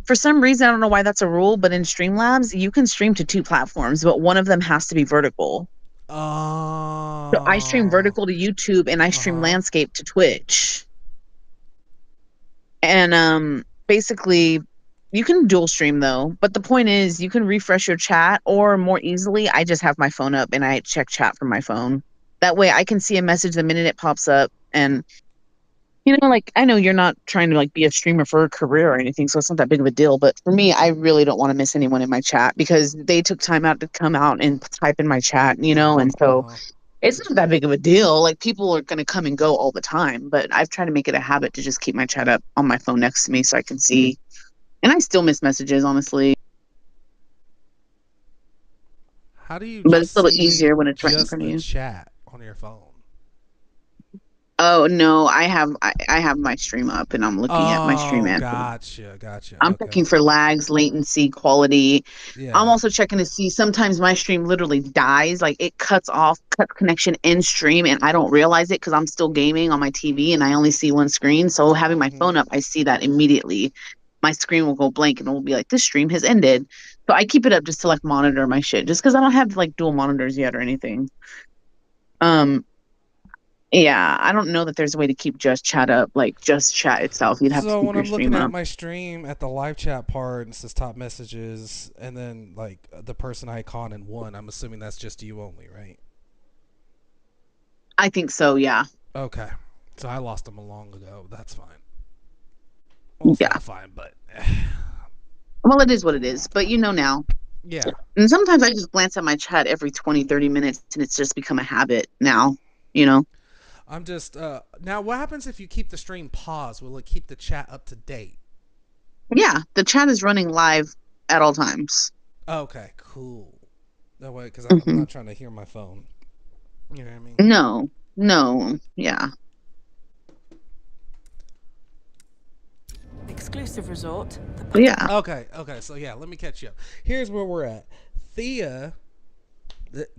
for some reason, I don't know why that's a rule, but in Streamlabs, you can stream to 2 platforms, but one of them has to be vertical. Oh. So I stream vertical to YouTube and I stream landscape to Twitch. And basically... You can dual stream though, but the point is you can refresh your chat or more easily, I just have my phone up and I check chat from my phone. That way I can see a message the minute it pops up. And, you know, like, I know you're not trying to like be a streamer for a career or anything, so it's not that big of a deal. But for me, I really don't want to miss anyone in my chat because they took time out to come out and type in my chat, you know, and so it's not that big of a deal. Like people are going to come and go all the time, but I've tried to make it a habit to just keep my chat up on my phone next to me so I can see. And I still miss messages, honestly. How do you? But it's a little easier when it's right in front of you. Chat on your phone. Oh no, I have my stream up and I'm looking at my stream ad. Gotcha. I'm checking for lags, latency, quality. Yeah. I'm also checking to see sometimes my stream literally dies, like it cuts connection in stream, and I don't realize it because I'm still gaming on my TV and I only see one screen. So having my phone up, I see that immediately. My screen will go blank and it will be like, this stream has ended. So I keep it up just to like monitor my shit, just because I don't have like dual monitors yet or anything. Yeah, I don't know that there's a way to keep just chat up, like just chat itself. You'd have to keep when your I'm stream looking up. at my stream at the live chat part and it says top messages and then like the person icon in one, I'm assuming that's just you only, right? I think so, yeah. Okay. So I lost them a long ago. That's fine. Well, it's not fine, but well, it is what it is. But you know now. Yeah. And sometimes I just glance at my chat every 20, 30 minutes, and it's just become a habit now, you know? I'm just now. What happens if you keep the stream paused? Will it keep the chat up to date? Yeah, the chat is running live at all times. Okay, cool. That way, because I'm not trying to hear my phone. You know what I mean? No, yeah. Exclusive resort. Yeah. Okay. So yeah, let me catch you up. Here's where we're at. Thea.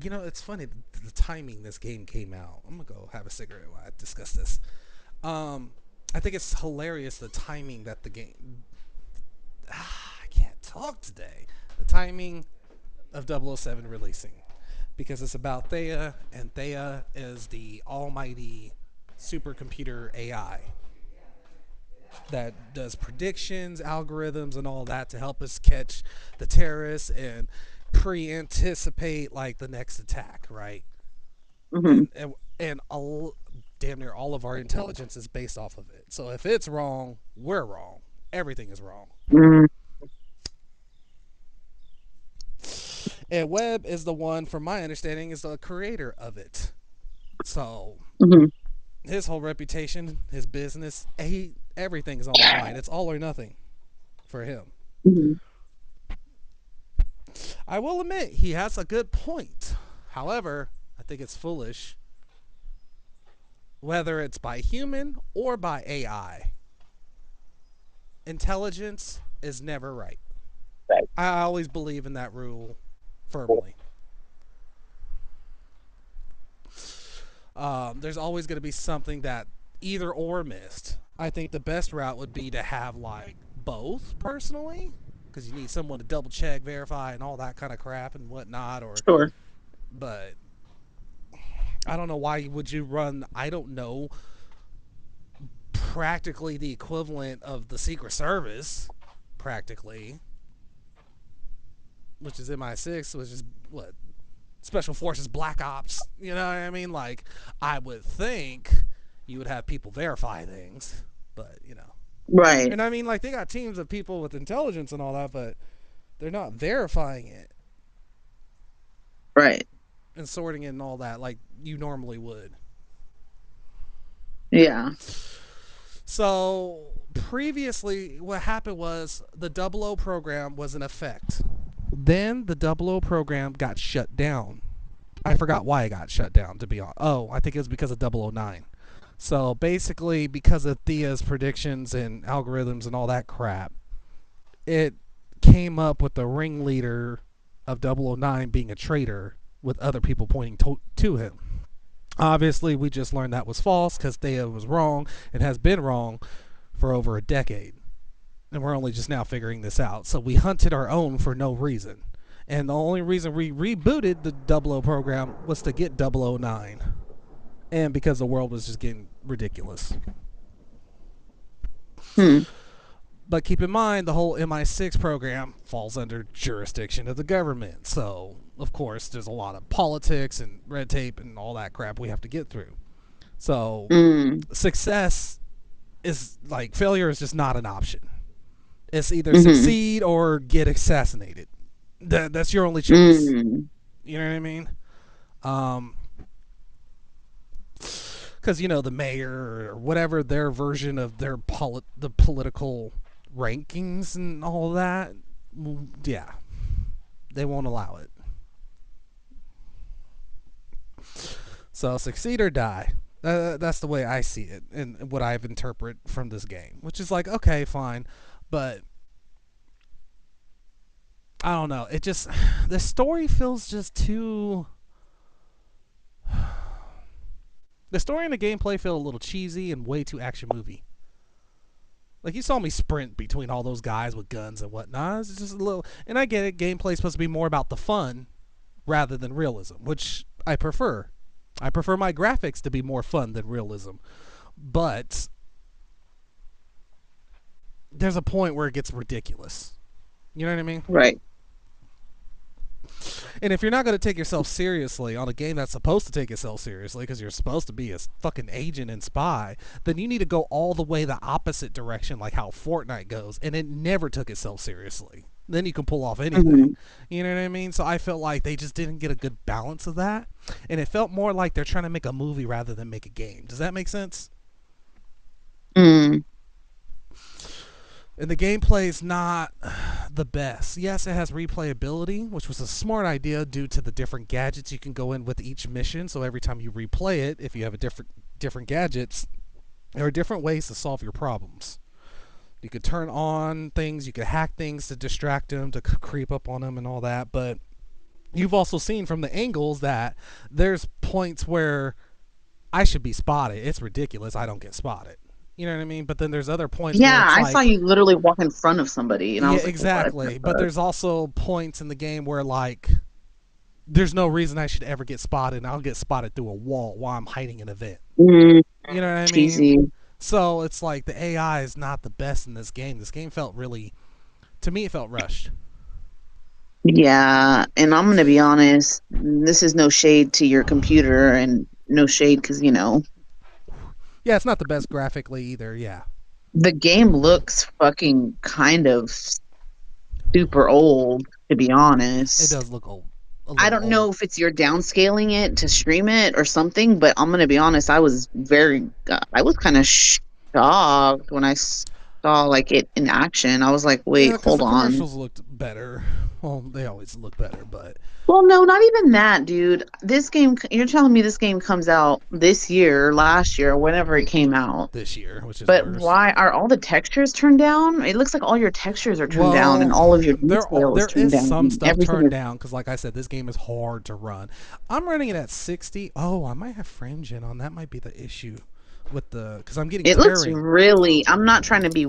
You know, it's funny the timing this game came out. I'm gonna go have a cigarette while I discuss this. I think it's hilarious the timing that the game. I can't talk today. The timing of 007 releasing, because it's about Thea, and Thea is the almighty supercomputer AI that does predictions, algorithms, and all that to help us catch the terrorists and pre-anticipate like the next attack, right? And damn near all of our intelligence is based off of it. So if it's wrong, we're wrong. Everything is wrong. And Webb is the one, from my understanding, is the creator of it. So his whole reputation, his business, everything is on the line. It's all or nothing for him. I will admit he has a good point. However, I think it's foolish, whether it's by human or by AI. Intelligence is never right. I always believe in that rule firmly. There's always going to be something that either or missed. I think the best route would be to have like both, personally, because you need someone to double check, verify, and all that kind of crap and whatnot. Or sure. But I don't know why would you run, I don't know, practically the equivalent of the Secret Service, practically, which is MI6, which is what? Special Forces, Black Ops. You know what I mean? Like, I would think you would have people verify things, but, you know. Right. And I mean, like, they got teams of people with intelligence and all that, but they're not verifying it. Right. And sorting it and all that like you normally would. Yeah. So, previously, what happened was the 00 program was in effect. Then the 00 program got shut down. I forgot why it got shut down, to be honest. Oh, I think it was because of 009. So basically, because of Thea's predictions and algorithms and all that crap, it came up with the ringleader of 009 being a traitor, with other people pointing to him. Obviously, we just learned that was false because Thea was wrong and has been wrong for over a decade. And we're only just now figuring this out. So we hunted our own for no reason. And the only reason we rebooted the 00 program was to get 009. And because the world was just getting ridiculous. But keep in mind, the whole MI6 program falls under jurisdiction of the government. So, of course, there's a lot of politics and red tape and all that crap we have to get through. So, success is, like, failure is just not an option. It's either succeed or get assassinated. That's your only choice. You know what I mean? Because, you know, the mayor or whatever their version of their the political rankings and all that, yeah, they won't allow it. So succeed or die. That's the way I see it and what I've interpreted from this game, which is like, okay, fine, but I don't know. It just, the story feels just too. The story and the gameplay feel a little cheesy and way too action movie. Like, you saw me sprint between all those guys with guns and whatnot. It's just a little, and I get it. Gameplay's supposed to be more about the fun rather than realism, which I prefer. I prefer my graphics to be more fun than realism. But there's a point where it gets ridiculous. You know what I mean? Right. And if you're not going to take yourself seriously on a game that's supposed to take itself seriously because you're supposed to be a fucking agent and spy, then you need to go all the way the opposite direction like how Fortnite goes, and it never took itself seriously. Then you can pull off anything. You know what I mean? So I felt like they just didn't get a good balance of that, and it felt more like they're trying to make a movie rather than make a game. Does that make sense? And the gameplay is not the best. Yes, it has replayability, which was a smart idea due to the different gadgets you can go in with each mission. So every time you replay it, if you have a different gadgets, there are different ways to solve your problems. You could turn on things, you could hack things to distract them, to creep up on them and all that. But you've also seen from the angles that there's points where I should be spotted. It's ridiculous. I don't get spotted. You know what I mean? But then there's other points. Yeah, where I saw you literally walk in front of somebody, and I was like, exactly. What? But there's also points in the game where like there's no reason I should ever get spotted, and I'll get spotted through a wall while I'm hiding an event. You know what I mean? Cheesy. So it's like the AI is not the best in this game. This game felt really, to me, it felt rushed. Yeah, and I'm gonna be honest. This is no shade to your computer, and no shade because Yeah, it's not the best graphically either, yeah. The game looks fucking kind of super old, to be honest. It does look old. I don't know if it's you're downscaling it to stream it or something, but I'm going to be honest, I was kind of shocked when I saw like it in action. I was like, wait, hold on. The commercials looked better. Well, they always look better, but... Well, no, not even that, dude. This game, you're telling me this game comes out this year, last year, whenever it came out. This year, which is But worse. why are all the textures turned down? It looks like all your textures are turned down and all of your details there turned down. is some stuff Everything turned is- down because, like I said, this game is hard to run. I'm running it at 60. Oh, I might have frame gen on. That might be the issue with the... Because I'm getting It looks tearing. really... I'm not trying to be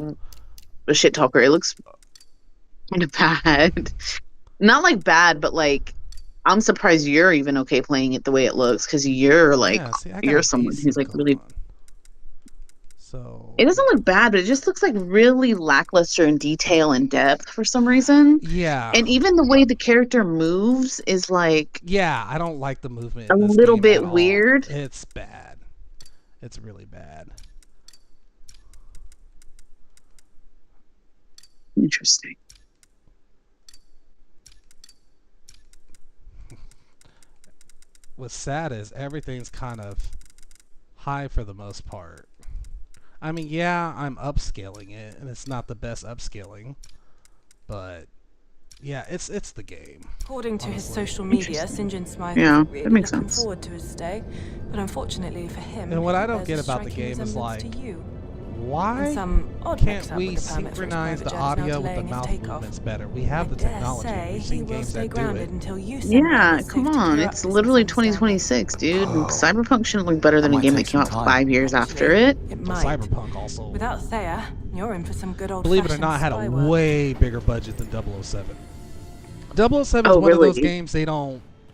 a shit talker. It looks kind of bad. Not like bad, but like... I'm surprised you're even okay playing it the way it looks, because you're like... Yeah, see, I got you're a someone PC who's like really... going. So... It doesn't look bad, but it just looks like really lackluster in detail and depth for some reason. Yeah. And even the way the character moves is like... Yeah, I don't like the movement. A in this little game bit at all. weird. It's bad. It's really bad. Interesting. What's sad is everything's kind of high for the most part. I mean, yeah, I'm upscaling it, and it's not the best upscaling, but yeah, it's the game. According to his honestly. social media, St. John Smythe Yeah, is that really makes looking sense. forward to his stay, but unfortunately for him, And what I don't there's get a about the striking game is resemblance like, to you. why And some odd can't mix-up we with the permit for his synchronize private the jet is now audio with the delaying his mouth takeoff. movements better? We have the I dare technology. say We've he seen will games stay that do grounded it. until you send him Yeah, safe come to clear on. up It's this literally misunderstanding. 2026, dude. Cyberpunk shouldn't look better than a game that came out 5 years after it. It So might. Cyberpunk also, Without Thea, you're in for some good old believe it or not, had a spy work. way bigger budget than 007. 007 is Oh, one of those really? games it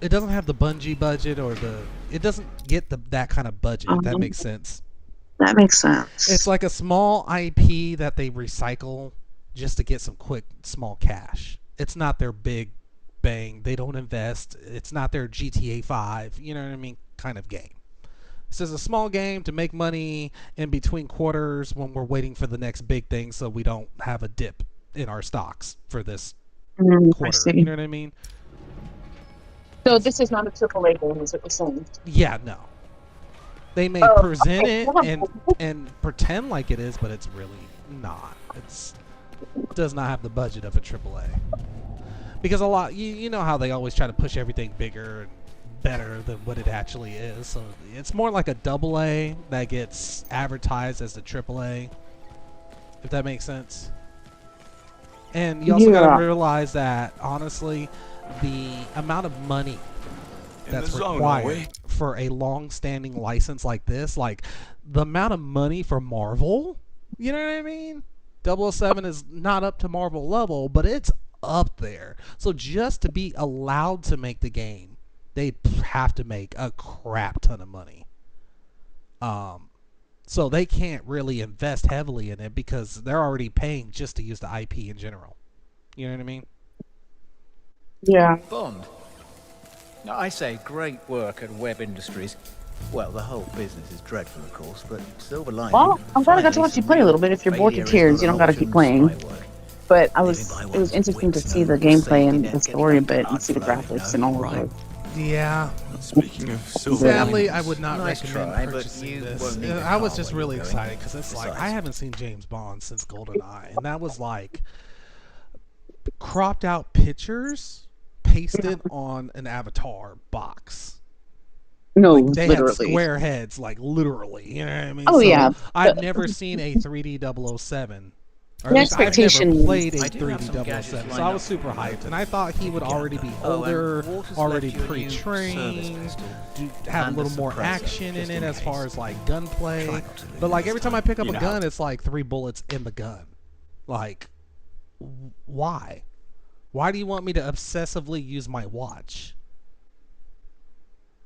doesn't have the Bungie budget it doesn't get that kind of budget, if that makes sense. That makes sense. It's like a small IP that they recycle just to get some quick, small cash. It's not their big bang. They don't invest. It's not their GTA 5, you know what I mean, kind of game. This is a small game to make money in between quarters when we're waiting for the next big thing so we don't have a dip in our stocks for this I quarter. see. You know what I mean? So this is not a AAA game, is what you're saying? Yeah, no. They may Oh, present okay. it and pretend like it is, but it's really not. It does not have the budget of a AAA. Because a lot, you know how they always try to push everything bigger and better than what it actually is. So it's more like a AA that gets advertised as a AAA, if that makes sense. And you also gotta realize that, honestly, the amount of money that's the zone, required are we? for a long-standing license like this, like the amount of money for Marvel, you know what I mean? 007 is not up to Marvel level, but it's up there. So just to be allowed to make the game, they'd have to make a crap ton of money. So they can't really invest heavily in it because they're already paying just to use the IP in general. You know what I mean? Yeah. Bond. Now, I say great work at Webb Industries. Well, the whole business is dreadful, of course, but silver lining. Well, I'm glad I got to watch you play a little bit. If you're bored to tears, you don't got to keep playing. But it was interesting to see the gameplay and the story a bit and see the graphics and all of it. Yeah. Speaking of silver, Sadly, I would not Nice recommend try, but purchasing you this. won't need the I was car just when really you're excited going. because it's like I Besides- haven't seen James Bond since GoldenEye, and that was like cropped out pictures pasted on an avatar box. No, Like, they literally. had square heads, like literally. You know what I mean? Oh, yeah. I've never seen a 3D 007. Or The at least I've expectation- never played a I do have 3D some gadgets 007, so lined I was up super for you hyped, and I thought he would already be older, Walter's already left you a new service pre-trained, pistol have a and little a more suppressor, action in just it in as case. far as like gunplay. Try not to lose But like this every time time. I pick up You a know. gun, it's like 3 bullets in the gun. Like, why? Why do you want me to obsessively use my watch?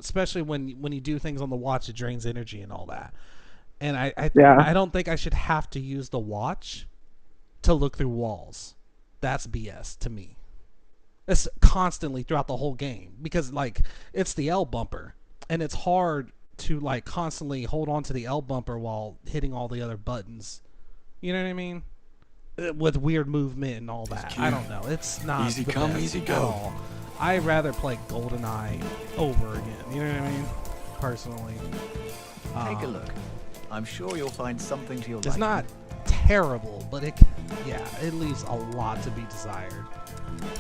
Especially when you do things on the watch, it drains energy and all that. And I don't think I should have to use the watch to look through walls. That's BS to me. It's constantly throughout the whole game because like it's the L bumper and it's hard to like constantly hold on to the L bumper while hitting all the other buttons. You know what I mean? With weird movement and all that. I don't know. It's not Easy the come, best easy at go. all. I'd rather play GoldenEye over again. You know what I mean? Personally. Take a look. I'm sure you'll find something to your It's liking. not terrible, but it leaves a lot to be desired.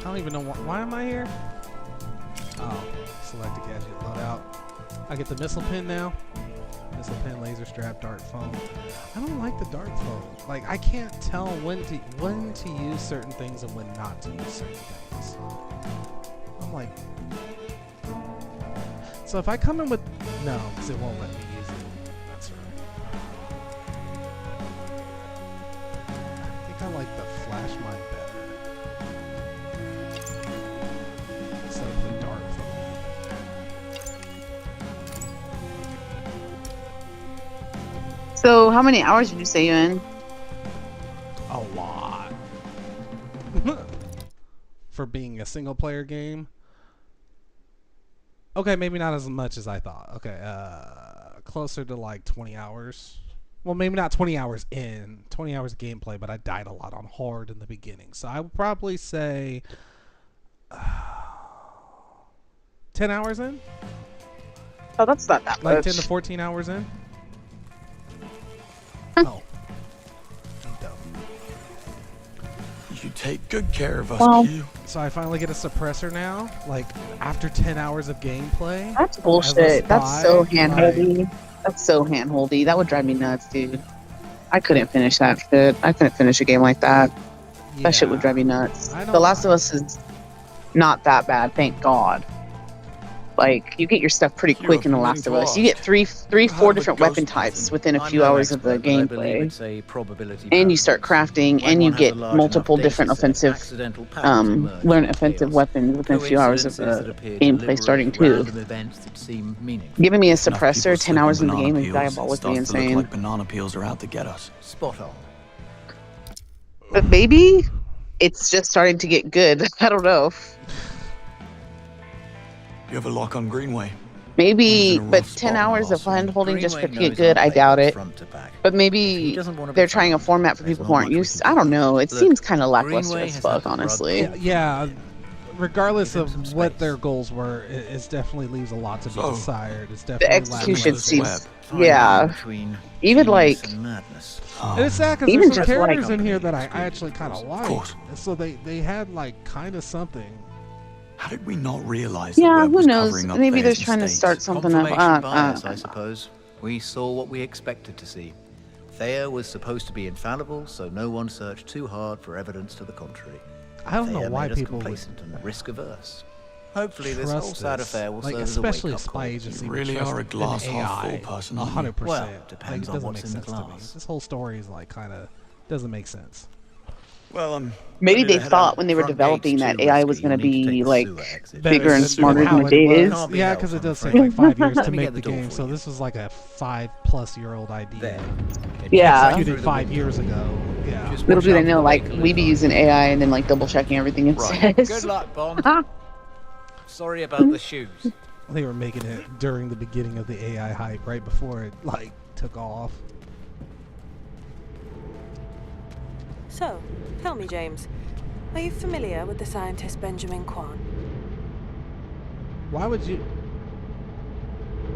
I don't even know why am I here? Oh, select a gadget loadout. I get the missile pin now. Missile pin, laser strap, dart phone. I don't like the dart phone. Like I can't tell when to use certain things and when not to use certain things. I'm like, so if I come in with no, because it won't let me use it. That's right. I think I like the flash mine better. Instead of the dart phone. So, how many hours did you say you're in? A lot. For being a single player game. Okay, maybe not as much as I thought. Okay, closer to like 20 hours. Well, maybe not 20 hours in. 20 hours of gameplay, but I died a lot on hard in the beginning. So I would probably say 10 hours in? Oh, that's not that Like much. 10 to 14 hours in? Oh. I'm dumb. You take good care of us, Well- Q. So I finally get a suppressor now, like after 10 hours of gameplay. That's as a bullshit. That's spy, so like, handholdy. That's so handholdy. That would drive me nuts, dude. I couldn't finish that shit. I couldn't finish a game like that. That shit would drive me nuts. I The don't- Last of Us is not that bad, thank God. Like, you get your stuff pretty quick in The Last of Us. You get three, four different weapon types within a few hours of the gameplay. It's a probability And you start crafting, and you get multiple different offensive, learn offensive weapons within a few hours of the gameplay starting too. Giving me a suppressor 10 hours in the game is diabolically insane. Like banana peels are out to get us. Spot on. But maybe it's just starting to get good. I don't know. You have a lock on Greenway. Maybe, but 10 hours of hand holding just to get good, I doubt it. But maybe they're trying a format for people who aren't used. I don't know. It seems kind of lackluster as fuck, honestly. Yeah, regardless of what their goals were, it definitely leaves a lot to be desired. It's The definitely execution lackluster. seems, yeah. Even like, And it's sad because Even there's some just like- characters in here that I actually kind of like. So they had like kind of something. How did we not realize yeah, the web who was knows? covering up Maybe they're Thayer's trying to mistakes? start something up. Confirmation bias, I suppose. We saw what we expected to see. Thayer was supposed to be infallible, so no one searched too hard for evidence to the contrary. I don't know Thayer why made us people would complacent and risk-averse. Hopefully, this whole trust sad this. affair will Like, serve especially a as a spy wake-up agency. You would really trust are a glass an half full AI, person, aren't you? 100%. Well, depends Like, on it doesn't what's make in the sense to me. glass. This whole story is like kind of doesn't make sense. Well, maybe they thought when they were developing that AI was going to be like bigger and smarter how than it is. Yeah, because it does take like 5 years to make the game, so this was like a 5+ year old idea. Yeah. Executed 5 years ago. Yeah. Little do they know, like, we be using AI and then like double checking everything it says. Good luck, Bond. Sorry about the shoes. They were making it during the beginning of the AI hype, right before it like took off. So, tell me, James, are you familiar with the scientist Benjamin Quan? Why would you?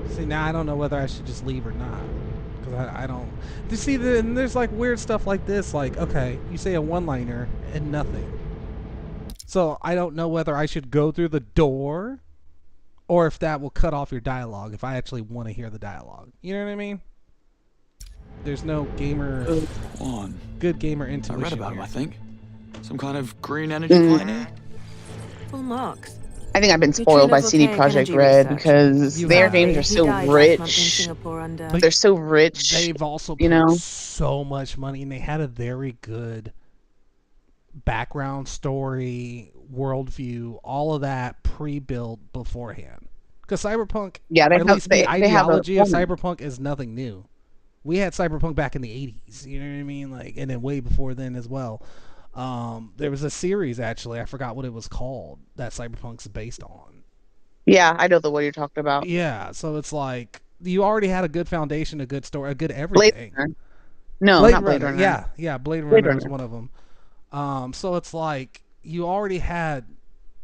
See, now I don't know whether I should just leave or not. Because I don't... You see, then there's like weird stuff like this. Like, okay, you say a one-liner and nothing. So I don't know whether I should go through the door or if that will cut off your dialogue if I actually want to hear the dialogue. You know what I mean? There's no gamer... good gamer intuition I read about here. him, I think. Some kind of green energy pioneer. Full marks. I think I've been spoiled by CD Projekt Red because their games are so rich. They're so rich. They've also you put know, so much money, and they had a very good background story, worldview, all of that pre-built beforehand. Because Cyberpunk, yeah, or at least the ideology of have Cyberpunk is nothing new. We had Cyberpunk back in the 80s, you know what I mean? Like, and then way before then as well. There was a series, actually, I forgot what it was called, that Cyberpunk's based on. Yeah, I know the one you're talking about. Yeah, so it's like, you already had a good foundation, a good story, a good everything. Blade Runner. No, Blade not Blade Runner. Runner. Yeah, Blade Blade Runner is Runner. one of them. So it's like, you already had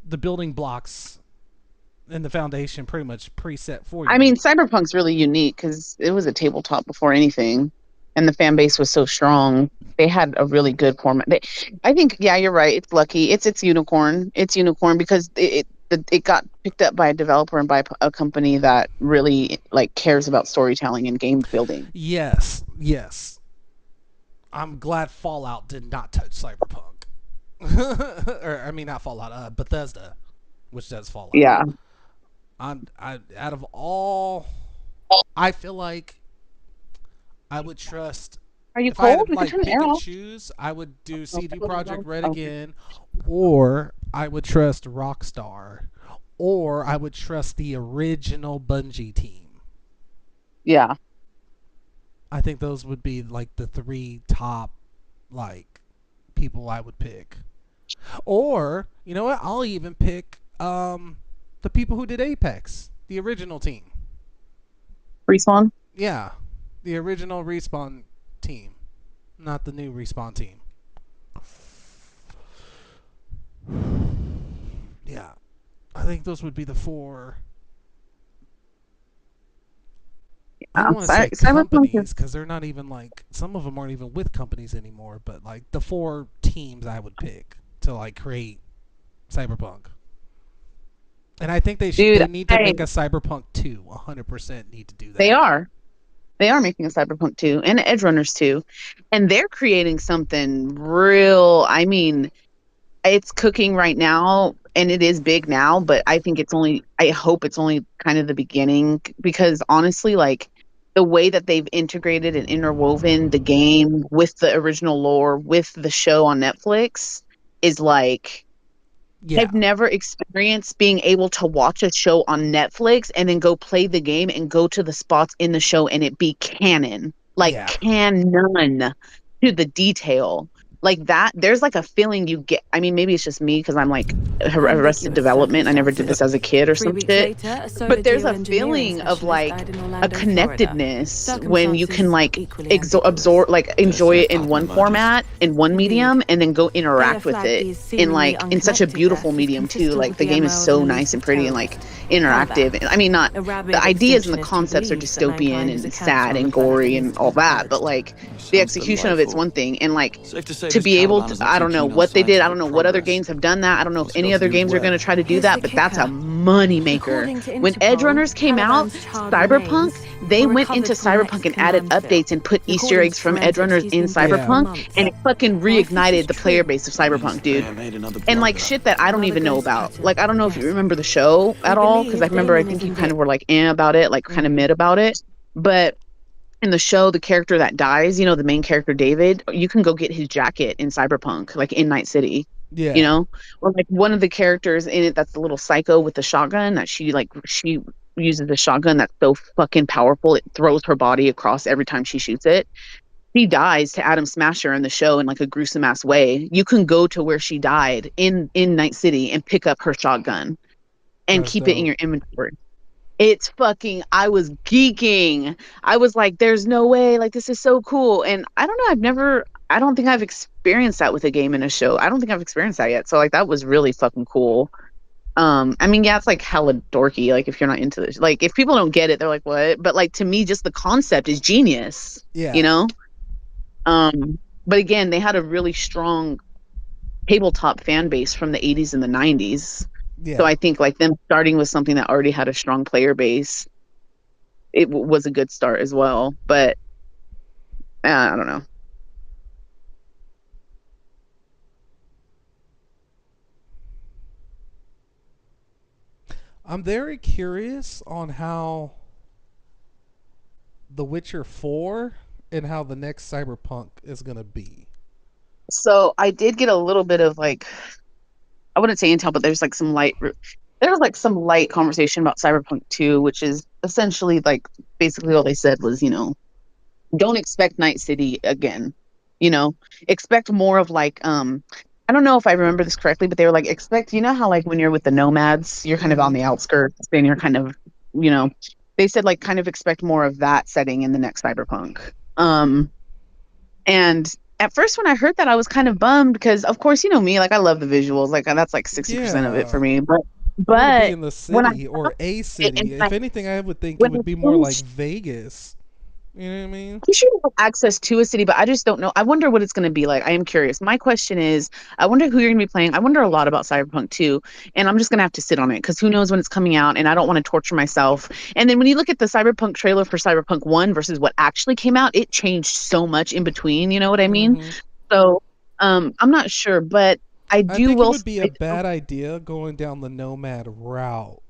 the building blocks and the foundation pretty much preset for you. I mean, Cyberpunk's really unique because it was a tabletop before anything, and the fan base was so strong. They had a really good format. I think, yeah, you're right. It's lucky. It's unicorn. It's unicorn because it got picked up by a developer and by a company that really like cares about storytelling and game building. Yes. I'm glad Fallout did not touch Cyberpunk. Or I mean, not Fallout. Bethesda, which does Fallout. Yeah. Out of all, I feel like I would trust. Are you if I had cold? to, We can like, turn the pick air and off. choose, I would do CD Projekt Red again, or I would trust Rockstar, or I would trust the original Bungie team. Yeah. I think those would be like the three top like people I would pick. Or, you know what? I'll even pick the people who did Apex, the original team. Respawn? Yeah. The original Respawn team, not the new Respawn team. Yeah. I think those would be the four. I don't want to say companies because they're not even like, some of them aren't even with companies anymore, but like the four teams I would pick to like create Cyberpunk. And I think they need to make a Cyberpunk 2. 100% need to do that. They are making a Cyberpunk 2 and Edge Runners 2, and they're creating something real. I mean, it's cooking right now, and it is big now, but I hope it's only kind of the beginning, because honestly, like, the way that they've integrated and interwoven the game with the original lore, with the show on Netflix, is like, I've never experienced being able to watch a show on Netflix and then go play the game and go to the spots in the show and it be canon, like canon to the detail. Like that, there's like a feeling you get. I mean, maybe it's just me because I'm like Arrested Development. I never did this as a kid or some shit. But there's a feeling of like a connectedness when you can like absorb, like enjoy it in one format, in one medium, and then go interact with it in such a beautiful medium too. Like the game is so nice and pretty and like interactive. I mean, not the ideas and the concepts are dystopian and sad and gory and all that, but like the execution of it's one thing, and like to be able to, I don't know what they did. I don't know what other games have done that. I don't know if any other games are going to try to do that, but that's a money maker. When Edge Runners came out, Cyberpunk, they went into Cyberpunk and added updates and put Easter eggs from Edge Runners in Cyberpunk, and it fucking reignited the player base of Cyberpunk, dude. And like shit that I don't even know about. Like, I don't know if you remember the show at all, because I remember I think you kind of were like about it, like kind of mid about it, but in the show, the character that dies, you know, the main character, David, you can go get his jacket in Cyberpunk, like in Night City. Yeah. You know? Or like one of the characters in it that's the little psycho with the shotgun, that she uses the shotgun that's so fucking powerful, it throws her body across every time she shoots it. She dies to Adam Smasher in the show in like a gruesome ass way. You can go to where she died in Night City and pick up her shotgun. and That's keep dope. it in your inventory. It's fucking, I was geeking. I was like, there's no way, like, this is so cool. And I don't know, I don't think I've experienced that with a game in a show. I don't think I've experienced that yet. So, like, that was really fucking cool. I mean, yeah, it's like hella dorky. Like, if you're not into this, like, if people don't get it, they're like, what? But, like, to me, just the concept is genius. Yeah. You know? But again, they had a really strong tabletop fan base from the 80s and the 90s. Yeah. So I think like them starting with something that already had a strong player base, it was a good start as well. But I don't know. I'm very curious on how The Witcher 4 and how the next Cyberpunk is going to be. So I did get a little bit of like, I wouldn't say intel, but there's like some light conversation about Cyberpunk 2, which is essentially like basically all they said was, you know, don't expect Night City again. You know, expect more of like, I don't know if I remember this correctly, but they were like, expect, you know how like when you're with the nomads, you're kind of on the outskirts and you're kind of, you know, they said like kind of expect more of that setting in the next Cyberpunk. And at first when I heard that, I was kind of bummed because of course, you know me, like I love the visuals, like that's like 60% of it for me. But be in the city or a city. If anything, I would think it would be more like Vegas. You know what I mean? You should have access to a city, but I just don't know. I wonder what it's going to be like. I am curious. My question is, I wonder who you're going to be playing. I wonder a lot about Cyberpunk 2, and I'm just going to have to sit on it because who knows when it's coming out, and I don't want to torture myself. And then when you look at the Cyberpunk trailer for Cyberpunk 1 versus what actually came out, it changed so much in between. You know what I mean? Mm-hmm. So I'm not sure, but I think it would be a bad idea going down the nomad route.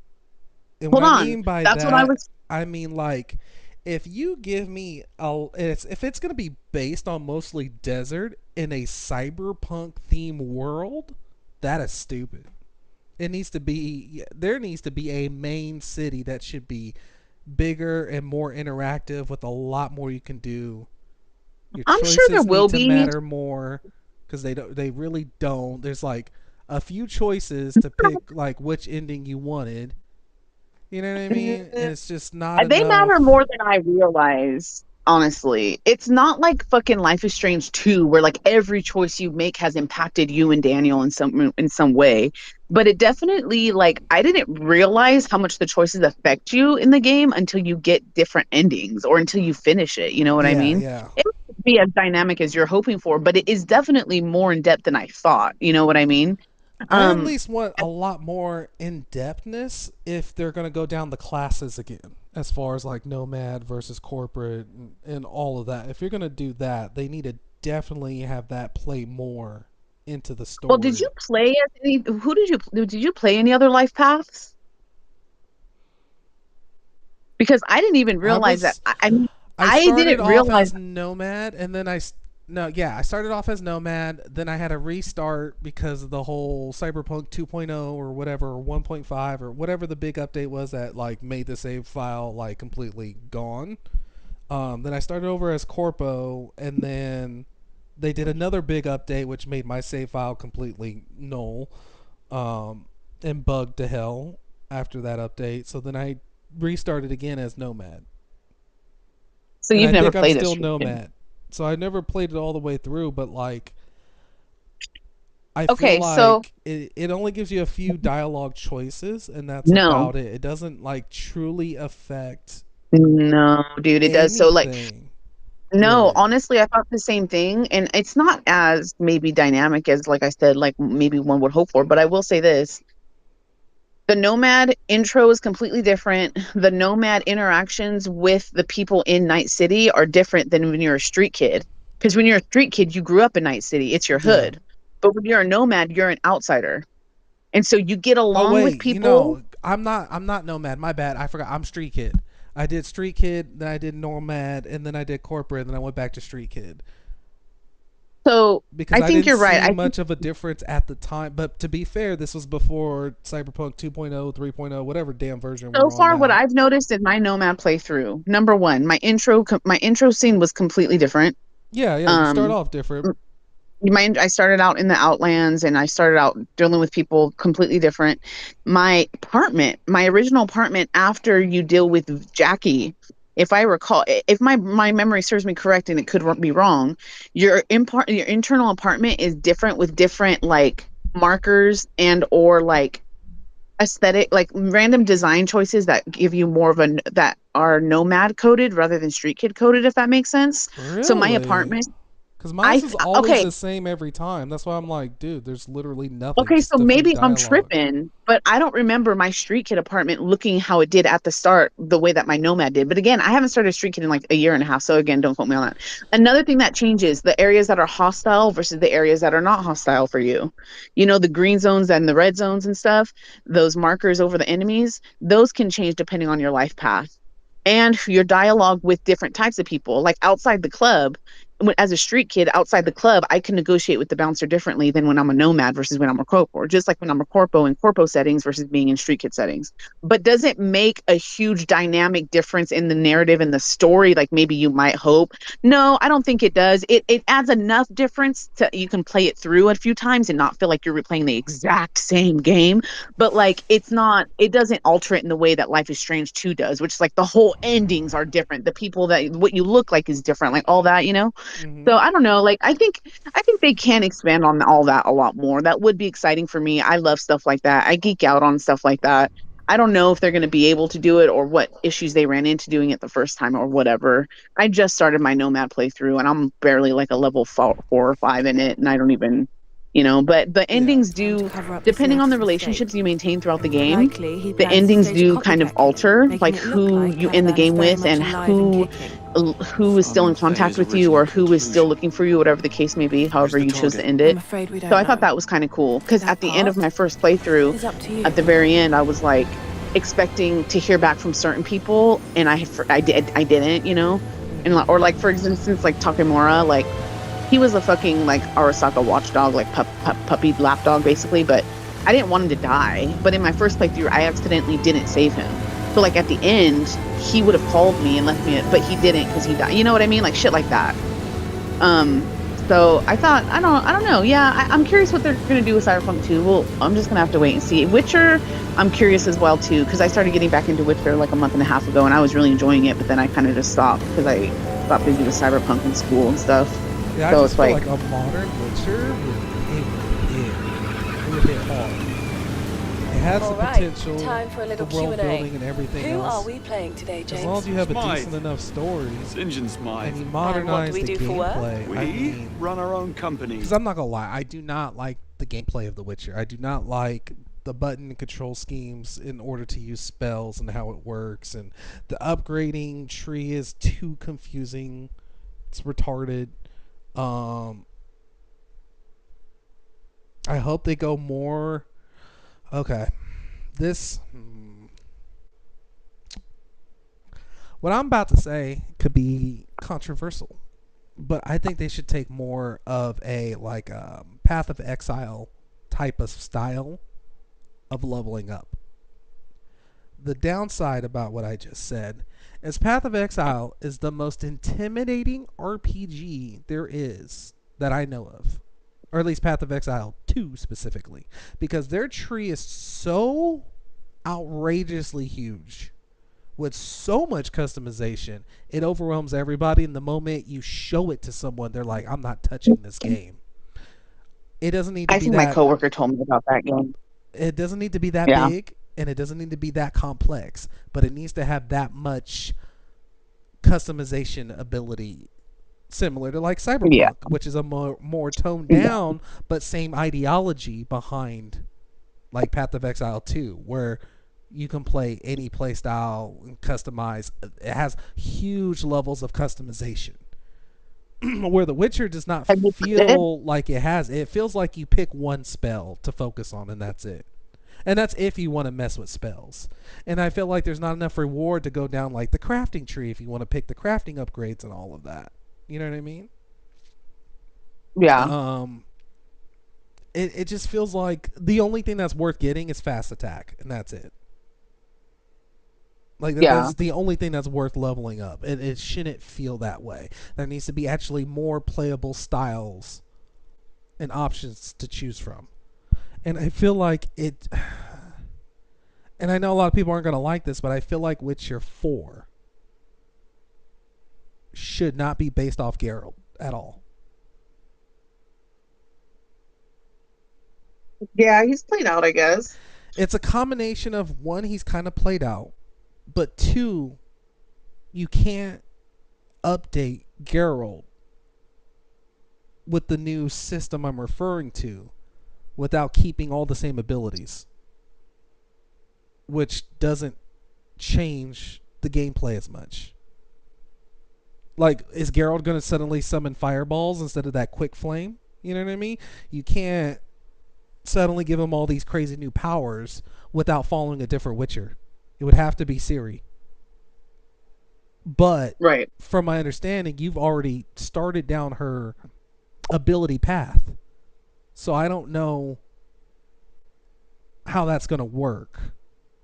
And Hold what on. I mean by That's that, what I was. I mean like, if you give me if it's gonna be based on mostly desert in a cyberpunk theme world, that is stupid. There needs to be a main city that should be bigger and more interactive with a lot more you can do. Your I'm sure there will need to be matter more because they really don't. There's like a few choices to pick like which ending you wanted. You know what I mean? And it's just not They enough. matter more than I realize, honestly. It's not like fucking Life is Strange 2 where like every choice you make has impacted you and Daniel in some way. But it definitely, like, I didn't realize how much the choices affect you in the game until you get different endings or until you finish it. You know what I mean? Yeah. It won't be as dynamic as you're hoping for, but it is definitely more in depth than I thought. You know what I mean? I at least want a lot more in-depthness if they're going to go down the classes again, as far as like nomad versus corporate and all of that. If you're going to do that, they need to definitely have that play more into the story. Well, did you play as any? Who did you play any other life paths? Because I didn't even realize that. I didn't realize as nomad, and then I started off as nomad. Then I had a restart because of the whole Cyberpunk 2.0 or whatever, or 1.5 or whatever the big update was that like made the save file like completely gone. Then I started over as Corpo, and then they did another big update which made my save file completely null, and bugged to hell after that update. So then I restarted again as nomad. So you've never played it? I'm still nomad. So I never played it all the way through, but like, I feel like it only gives you a few dialogue choices, and that's about it. It doesn't like truly affect. No, dude, it does. So like, no, really. Honestly, I thought the same thing, and it's not as maybe dynamic as, like I said, like maybe one would hope for. But I will say this: the Nomad intro is completely different. The Nomad interactions with the people in Night City are different than when you're a street kid. Because when you're a street kid, you grew up in Night City. It's your hood. Yeah. But when you're a Nomad, you're an outsider. And so you get along with people. You know, I'm not Nomad. My bad. I forgot. I'm street kid. I did street kid, then I did Nomad, and then I did corporate, and then I went back to street kid. So because I think you're right. I much of a difference at the time, but to be fair, this was before Cyberpunk 2.0, 3.0, whatever damn version. So far, what I've noticed in my Nomad playthrough, number one, my intro scene was completely different. Yeah, you start off different. I started out in the Outlands, and I started out dealing with people completely different. My original apartment, after you deal with Jackie, if I recall, if my memory serves me correct, and it could be wrong, your internal apartment is different with different like markers and or like aesthetic, like random design choices that give you more of that are nomad coded rather than street kid coded, if that makes sense. Really? So my apartment, because mine is always the same every time. That's why I'm like, dude, there's literally nothing. Okay, so maybe I'm tripping, but I don't remember my Street Kid apartment looking how it did at the start, the way that my Nomad did. But again, I haven't started Street Kid in like a year and a half, so again, don't quote me on that. Another thing that changes, the areas that are hostile versus the areas that are not hostile for you. You know, the green zones and the red zones and stuff, those markers over the enemies, those can change depending on your life path. And your dialogue with different types of people, like outside the club. As a street kid outside the club, I can negotiate with the bouncer differently than when I'm a nomad versus when I'm a corpo, just like when I'm a corpo in corpo settings versus being in street kid settings. But does it make a huge dynamic difference in the narrative and the story, like maybe you might hope? No, I don't think it does. It adds enough difference to you can play it through a few times and not feel like you're replaying the exact same game. But like it doesn't alter it in the way that Life is Strange 2 does, which is like the whole endings are different. The people what you look like is different, like all that, you know? So I don't know, like I think they can expand on all that a lot more. That would be exciting for me. I love stuff like that. I geek out on stuff like that. I don't know if they're going to be able to do it or what issues they ran into doing it the first time or whatever. I just started my Nomad playthrough and I'm barely like a level 4 or 5 in it, and I don't even, you know, but the endings do, depending on the relationships you maintain throughout the game, the endings do kind of alter like who you end the game with and who is still in contact with you or who is still looking for you, whatever the case may be, however you choose to end it. So I thought that was kind of cool because at the end of my first playthrough, at the very end, I was like expecting to hear back from certain people, and I didn't, you know, and or like for instance, like Takemura, like he was a fucking like Arasaka watchdog, like puppy lapdog basically, but I didn't want him to die. But in my first playthrough, I accidentally didn't save him. So like at the end, he would have called me and left me, but he didn't because he died. You know what I mean? Like shit like that. So I thought, I don't know. Yeah, I'm curious what they're gonna do with Cyberpunk 2. Well, I'm just gonna have to wait and see. Witcher, I'm curious as well too, because I started getting back into Witcher like a month and a half ago, and I was really enjoying it. But then I kind of just stopped because I got busy with Cyberpunk and school and stuff. Yeah, so I just feel like a modern Witcher would hit hard. It has the potential, time for a little the world Q&A. building and everything Who else. are we playing today, James? As long as you have a Smythe. decent enough story, St. Smythe. and you modernize we the do for work? gameplay. We run our own company. Because I'm not gonna lie, I do not like the gameplay of The Witcher. I do not like the button and control schemes in order to use spells and how it works, and the upgrading tree is too confusing. It's retarded. I hope they go more. Okay, this. What I'm about to say could be controversial, but I think they should take more of a like Path of Exile type of style of leveling up. The downside about what I just said is Path of Exile is the most intimidating RPG there is that I know of. Or at least Path of Exile 2 specifically. Because their tree is so outrageously huge with so much customization, it overwhelms everybody. And the moment you show it to someone, they're like, I'm not touching this game. It doesn't need to be that... I think my coworker told me about that game. It doesn't need to be that big, and it doesn't need to be that complex, but it needs to have that much customization ability, similar to like Cyberpunk, which is a more toned down, but same ideology behind like Path of Exile 2, where you can play any play style and customize. It has huge levels of customization. Where The Witcher does not feel like it has. It feels like you pick one spell to focus on, and that's it. And that's if you want to mess with spells. And I feel like there's not enough reward to go down like the crafting tree if you want to pick the crafting upgrades and all of that. You know what I mean? Yeah. It just feels like the only thing that's worth getting is fast attack, and that's it. Like that's the only thing that's worth leveling up. It shouldn't feel that way. There needs to be actually more playable styles and options to choose from. And I feel like it, and I know a lot of people aren't going to like this, but I feel like Witcher 4 should not be based off Geralt at all. Yeah, he's played out, I guess. It's a combination of, one, he's kind of played out, but two, you can't update Geralt with the new system I'm referring to without keeping all the same abilities, which doesn't change the gameplay as much. Like, is Geralt going to suddenly summon fireballs instead of that quick flame? You know what I mean? You can't suddenly give him all these crazy new powers without following a different Witcher. It would have to be Ciri. But right, from my understanding, you've already started down her ability path. So I don't know how that's going to work.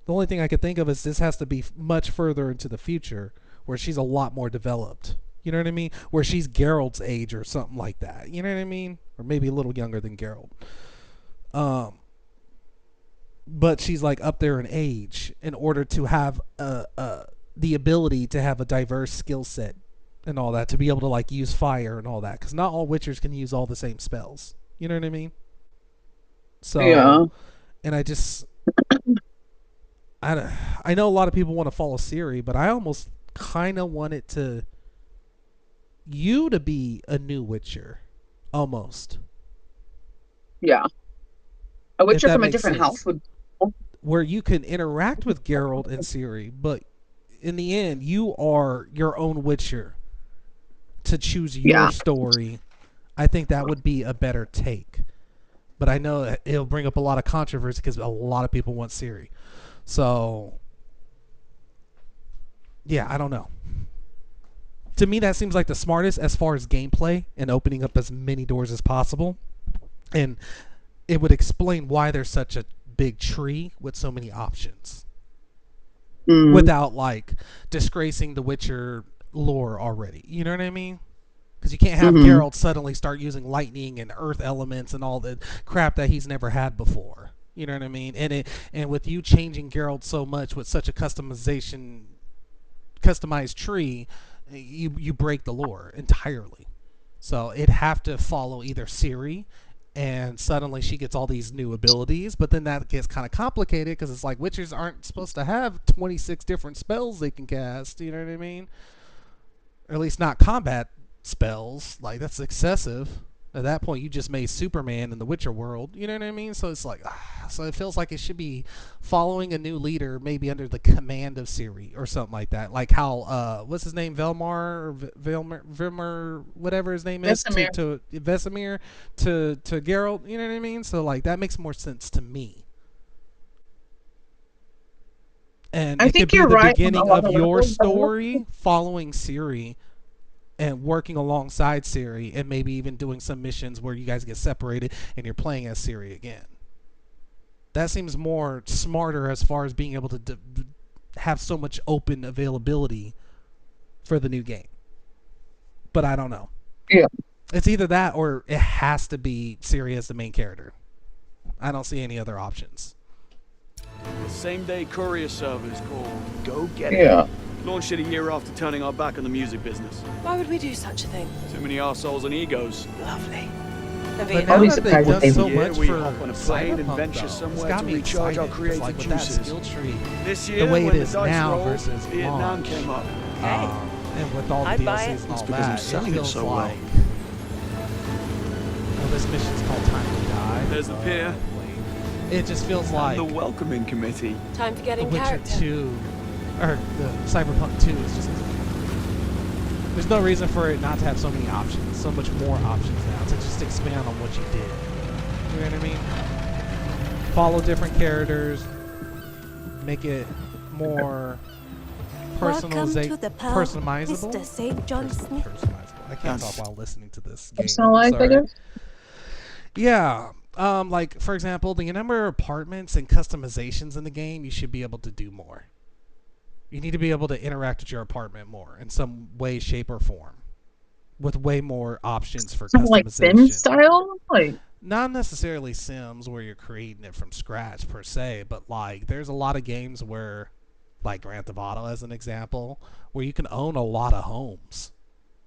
The only thing I could think of is this has to be much further into the future where she's a lot more developed. You know what I mean? Where she's Geralt's age or something like that. You know what I mean? Or maybe a little younger than Geralt. But she's like up there in age in order to have the ability to have a diverse skill set and all that, to be able to like use fire and all that, because not all Witchers can use all the same spells. You know what I mean? So yeah. And I know a lot of people want to follow Ciri, but I almost kind of want it to be a new Witcher, almost. Yeah, a Witcher from a different house would, where you can interact with Geralt and Ciri, but in the end, you are your own Witcher to choose your story. I think that would be a better take. But I know it'll bring up a lot of controversy because a lot of people want Ciri. So, yeah, I don't know. To me, that seems like the smartest as far as gameplay and opening up as many doors as possible. And it would explain why there's such a big tree with so many options. Without, like, disgracing the Witcher lore already. You know what I mean? Because you can't have Geralt suddenly start using lightning and earth elements and all the crap that he's never had before. You know what I mean? And with you changing Geralt so much with such a customized tree, you break the lore entirely. So it'd have to follow either Ciri, and suddenly she gets all these new abilities, but then that gets kind of complicated because it's like Witchers aren't supposed to have 26 different spells they can cast. You know what I mean? Or at least not combat spells. Like, that's excessive. At that point, you just made Superman in the Witcher world. You know what I mean? So it's like, so it feels like it should be following a new leader, maybe under the command of Ciri or something like that. Like how, what's his name, Velmar, whatever his name is, to Vesemir, to Geralt. You know what I mean? So like that makes more sense to me. And I think you're right. Beginning of your story, following Ciri, and working alongside Ciri, and maybe even doing some missions where you guys get separated and you're playing as Ciri again. That seems more smarter as far as being able to have so much open availability for the new game. But I don't know. Yeah. It's either that or it has to be Ciri as the main character. I don't see any other options. The same-day courier service called Go Get It. Yeah. Launched it a year after turning our back on the music business. Why would we do such a thing? Too many arseholes and egos. Lovely. But now that they've done so much we for hop on a plane and venture somewhere to recharge our creative like with juices. That skill tree, this year, the way it when is the dice now rolled, versus Vietnam launch, came up. and with all the I'd buy DLCs it. and all It's because I'm that, selling it it feels so well. like well, this mission's called Time to Die. There's the pier. It just feels like the welcoming committee. Time to get in Witcher character. 2 or the Cyberpunk 2 is just, there's no reason for it not to have so many options, so much more options now, to just expand on what you did. You know what I mean? Follow different characters, make it more personalizable. Mr. St. John Smith. Personalizable. I can't talk while listening to this game. Personalized. Yeah. Like, for example, the number of apartments and customizations in the game, you should be able to do more. You need to be able to interact with your apartment more in some way, shape, or form with way more options for Something like customization. Sims style, like not necessarily Sims where you're creating it from scratch per se, but like there's a lot of games where, like Grand Theft Auto as an example, where you can own a lot of homes.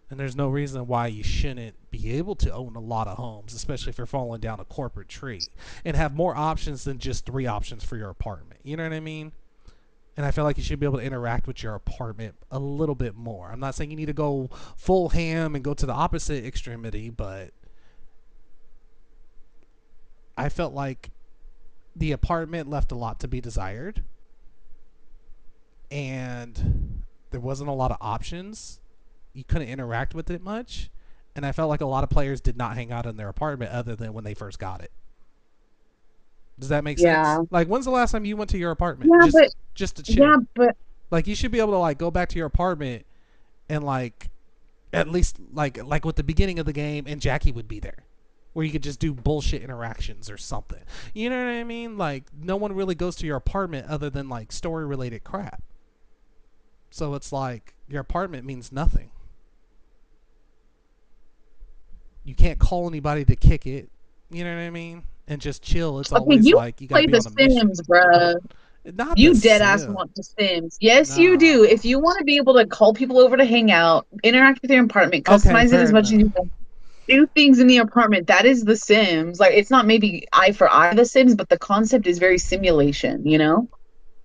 And there's no reason why you shouldn't be able to own a lot of homes, especially if you're falling down a corporate tree, and have more options than just 3 options for your apartment. You know what I mean? And I feel like you should be able to interact with your apartment a little bit more. I'm not saying you need to go full ham and go to the opposite extremity, but I felt like the apartment left a lot to be desired. And there wasn't a lot of options. You couldn't interact with it much. And I felt like a lot of players did not hang out in their apartment other than when they first got it. Does that make sense? Like, when's the last time you went to your apartment? Just to chill. Yeah, but like, you should be able to like go back to your apartment and like at least like with the beginning of the game, and Jackie would be there, where you could just do bullshit interactions or something. You know what I mean? Like, no one really goes to your apartment other than like story related crap. So it's like your apartment means nothing. You can't call anybody to kick it. You know what I mean? And just chill. It's always like you gotta play be the on a mission. Sims, bruh. Not You the dead ass Sims. want the Sims. Yes, you do. If you want to be able to call people over to hang out, interact with your apartment, customize it as much as you can, do things in the apartment, that is the Sims. Like, it's not maybe eye for eye the Sims, but the concept is very simulation, you know?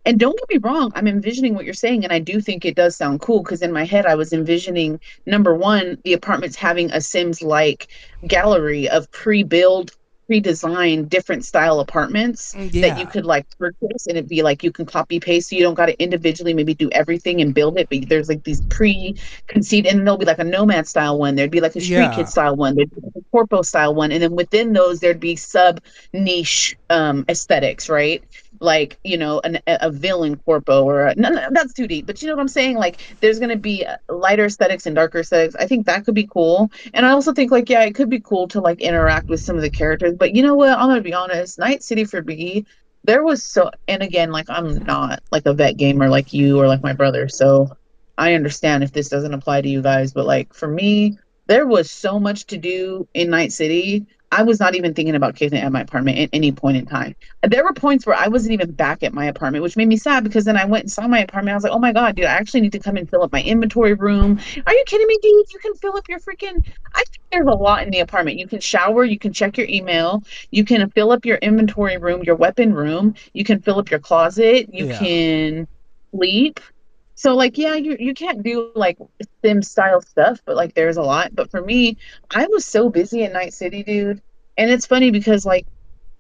And don't get me wrong, I'm envisioning what you're saying, and I do think it does sound cool, because in my head I was envisioning, number one, the apartments having a Sims-like gallery of pre-designed different style apartments that you could like purchase, and it'd be like you can copy paste, so you don't got to individually maybe do everything and build it, but there's like these pre-conceived, and there'll be like a nomad style one, there'd be like a street kid style one, there'd be like a corpo style one, and then within those there'd be sub niche aesthetics, right? Like, you know, a villain corpo or no, that's too deep, but you know what I'm saying? Like, there's going to be lighter aesthetics and darker aesthetics. I think that could be cool. And I also think, like, yeah, it could be cool to like interact with some of the characters. But you know what? I'm going to be honest. Night City for me, there was so, and again, like, I'm not like a vet gamer like you or like my brother. So I understand if this doesn't apply to you guys. But like, for me, there was so much to do in Night City. I was not even thinking about kicking it at my apartment at any point in time. There were points where I wasn't even back at my apartment, which made me sad, because then I went and saw my apartment. I was like, oh my God, dude, I actually need to come and fill up my inventory room. Are you kidding me, dude? You can fill up your freaking... I think there's a lot in the apartment. You can shower, you can check your email, you can fill up your inventory room, your weapon room, you can fill up your closet, you can sleep. So, like, yeah, you can't do, like, Sim-style stuff, but, like, there's a lot. But for me, I was so busy in Night City, dude. And it's funny because, like,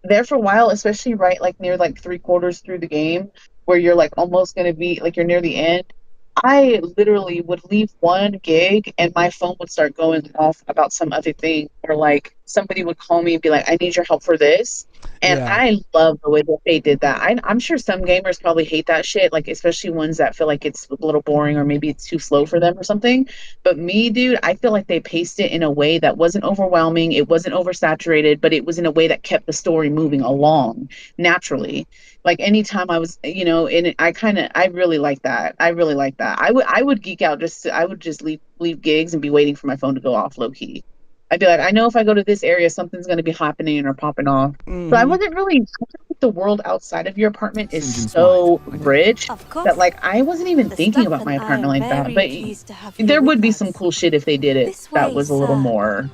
there for a while, especially right, like, near, like, 3/4 through the game, where you're, like, almost going to be, like, you're near the end, I literally would leave one gig and my phone would start going off about some other thing. Or, like, somebody would call me and be like, I need your help for this. And I love the way that they did that. I'm sure some gamers probably hate that shit, like, especially ones that feel like it's a little boring or maybe it's too slow for them or something. But me, dude, I feel like they paced it in a way that wasn't overwhelming. It wasn't oversaturated, but it was in a way that kept the story moving along naturally. Like, anytime I was, you know, and I really like that. I really like that. I would geek out I would just leave gigs and be waiting for my phone to go off low key. I'd be like, I know if I go to this area, something's going to be happening or popping off. So I wasn't really, the world outside of your apartment is so rich that, like, I wasn't even thinking about my apartment like that. But there would be some cool shit if they did it that was a little more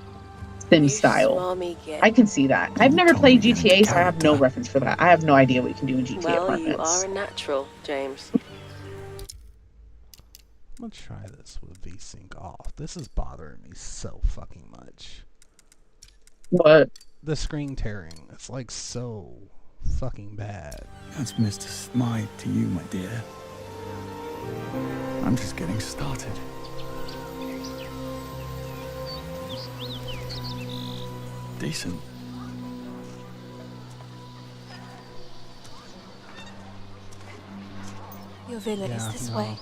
Sim style. I can see that. I've never played GTA, so I have no reference for that. I have no idea what you can do in GTA apartments. Well, you are a natural, James. I'm gonna try this with VSync off. This is bothering me so fucking much. What? The screen tearing. It's like so fucking bad. That's Mr. Smythe to you, my dear. I'm just getting started. Decent. Your villa is this way.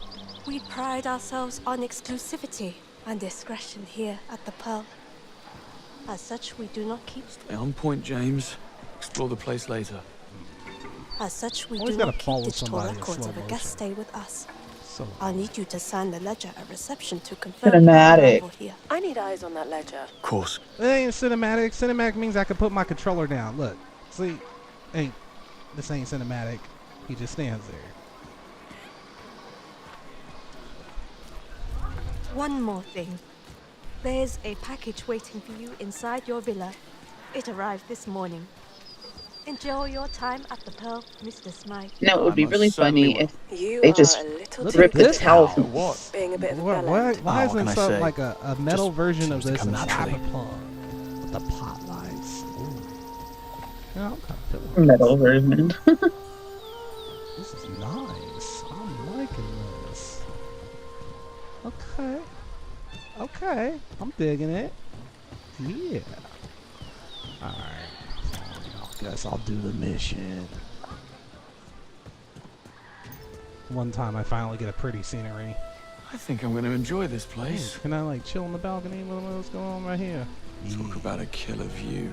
We pride ourselves on exclusivity and discretion here at the Pearl. As such, we do not keep... Stay on point, James. Explore the place later. As such, we Always do gotta not follow keep digital somebody in records slow of a guest motion. stay with us. So I'll need you to sign the ledger at reception to confirm Cinematic. your arrival here. I need eyes on that ledger. Of course. it ain't cinematic. Cinematic means I can put my controller down. Look, see, this ain't cinematic. He just stands there. One more thing. There's a package waiting for you inside your villa. It arrived this morning. Enjoy your time at the Pearl, Mr. Smythe. No, it would be really funny if You they are just a little ripped the this towel house. from What? being a bit of a Why bellend. isn't what can I something say? like a metal version of seems to this come in naturally. Cyberpunk with the pot lights? Ooh. Yeah, I'm kind of feeling metal version. this is nice. I'm liking this. Okay. Okay. I'm digging it. Yeah. Alright. Guess I'll do the mission. One time I finally get a pretty scenery. I think I'm going to enjoy this place. Can I like chill on the balcony with what's going on right here? Talk about a killer view.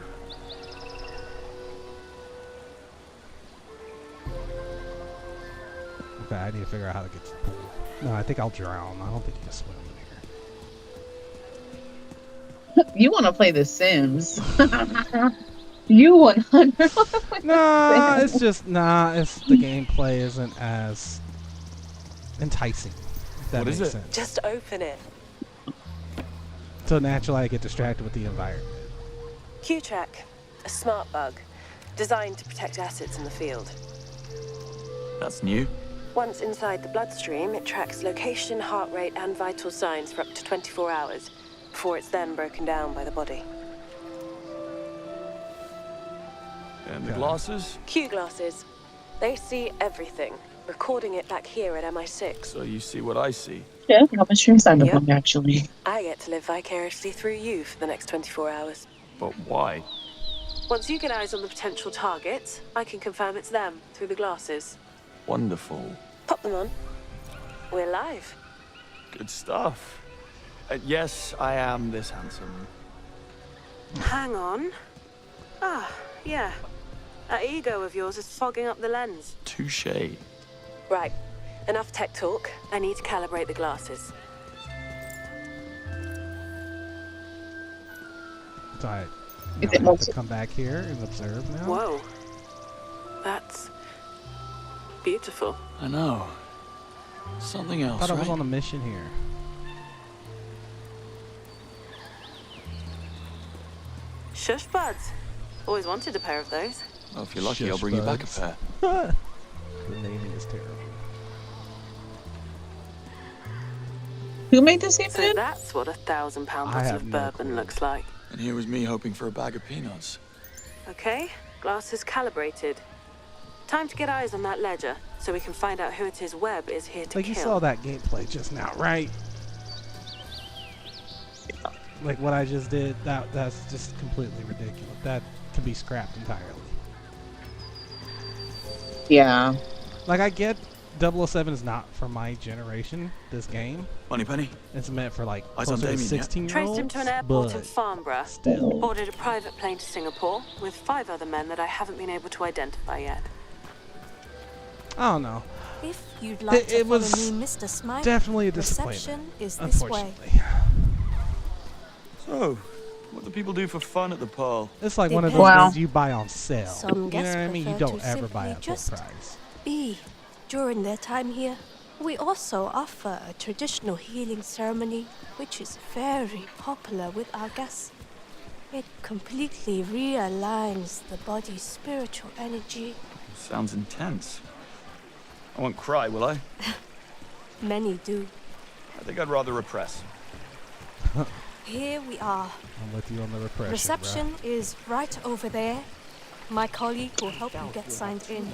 Okay, I need to figure out how to get to the pool. No, I think I'll drown. I don't think you can swim in here. You want to play The Sims? You 100. Nah, it's just it's the gameplay isn't as enticing. If that What is makes it? sense. Just open it. So naturally, I get distracted with the environment. Q-Track, a smart bug, designed to protect assets in the field. That's new. Once inside the bloodstream, it tracks location, heart rate, and vital signs for up to 24 hours, before it's then broken down by the body. And the glasses? Q glasses. They see everything, recording it back here at MI6. So you see what I see. Yeah, I'm a stream signed up Yep. on actually. I get to live vicariously through you for the next 24 hours. But why? Once you get eyes on the potential targets, I can confirm it's them through the glasses. Wonderful. Pop them on. We're live. Good stuff. Yes, I am this handsome. Hang on. Ah, yeah. That ego of yours is fogging up the lens. Touché. Right. Enough tech talk. I need to calibrate the glasses. So I Is now it I have multi- to come back here and observe now. Whoa. That's beautiful. I know. Something I else, thought I right? was on a mission here. Shush buds. Always wanted a pair of those. Well, if you're lucky, I'll Shush bring you back a buds. pair. The naming is terrible. Who made this game? So that's what a £1,000 I bottle have of no bourbon clue. looks like. And here was me hoping for a bag of peanuts. Okay, glasses calibrated. Time to get eyes on that ledger, so we can find out who it is Webb is here to Like kill. you saw that gameplay just now, right? Like what I just did, that's just completely ridiculous. That can be scrapped entirely. Yeah. Like I get 007 is not for my generation, this game. Money penny. It's meant for like Eyes on closer to Damien, yeah? 16-year-olds. Traced him to an airport in but Farnborough. still. Boarded a private plane to Singapore with 5 other men that I haven't been able to identify yet. I don't know. If you'd like to It follow was me, Mr. Smythe, definitely a disappointment, reception is this way. unfortunately. So, what do people do for fun at the Pearl? It's like one of Depends. those things you buy on sale. Some You know guests what I mean? You prefer don't to ever buy simply at full just price. be during their time here. We also offer a traditional healing ceremony, which is very popular with our guests. It completely realigns the body's spiritual energy. Sounds intense. I won't cry, will I? Many do. I think I'd rather repress. Here we are. I'm with you on the repression. Reception is right over there. My colleague will help you get signed in.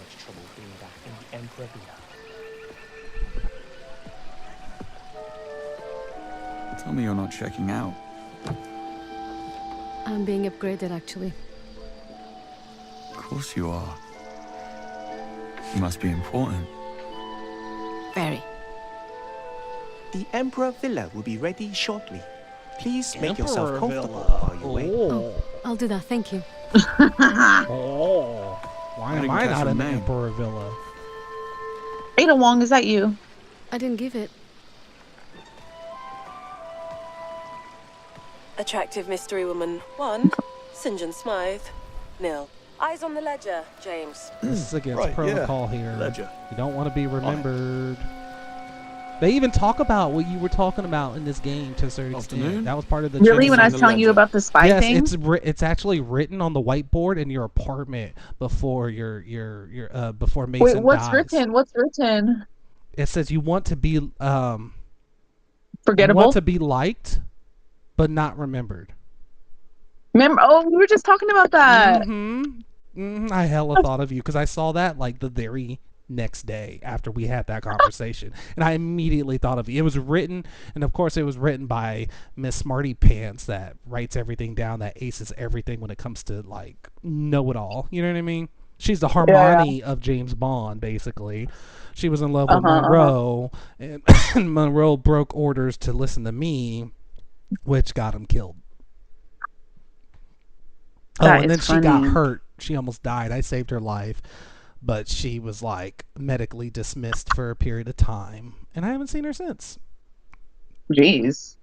Tell me you're not checking out. I'm being upgraded, actually. Of course you are. You must be important. Very. The Emperor Villa will be ready shortly. Please make Emperor yourself Villa. comfortable while you wait. Oh, I'll do that, thank you. Oh. Why am didn't I catch not your in the name. Emperor Villa? Ada Wong, is that you? I didn't give it. Attractive mystery woman 1, St. John Smythe. 0. Eyes on the ledger, James. This is against Right, protocol yeah. here. Ledger. You don't want to be remembered. They even talk about what you were talking about in this game to a certain extent. That was part of the Really, when I was training. telling you about the spy Yes, thing? it's actually written on the whiteboard in your apartment before before Mason Wait, what's dies. written? What's written? It says you want to be Forgettable? You want to be liked, but not remembered. Remember? Oh, we were just talking about that. I hella thought of you because I saw that like the very next day after we had that conversation, and I immediately thought of you. It was written, and of course it was written by Miss Smarty Pants that writes everything down, that aces everything when it comes to like know-it-all. You know what I mean? She's the Hermione of James Bond, basically. She was in love with Monroe, and Monroe broke orders to listen to me, which got him killed. And then she got hurt. She almost died. I saved her life, but she was like medically dismissed for a period of time, and I haven't seen her since. Jeez.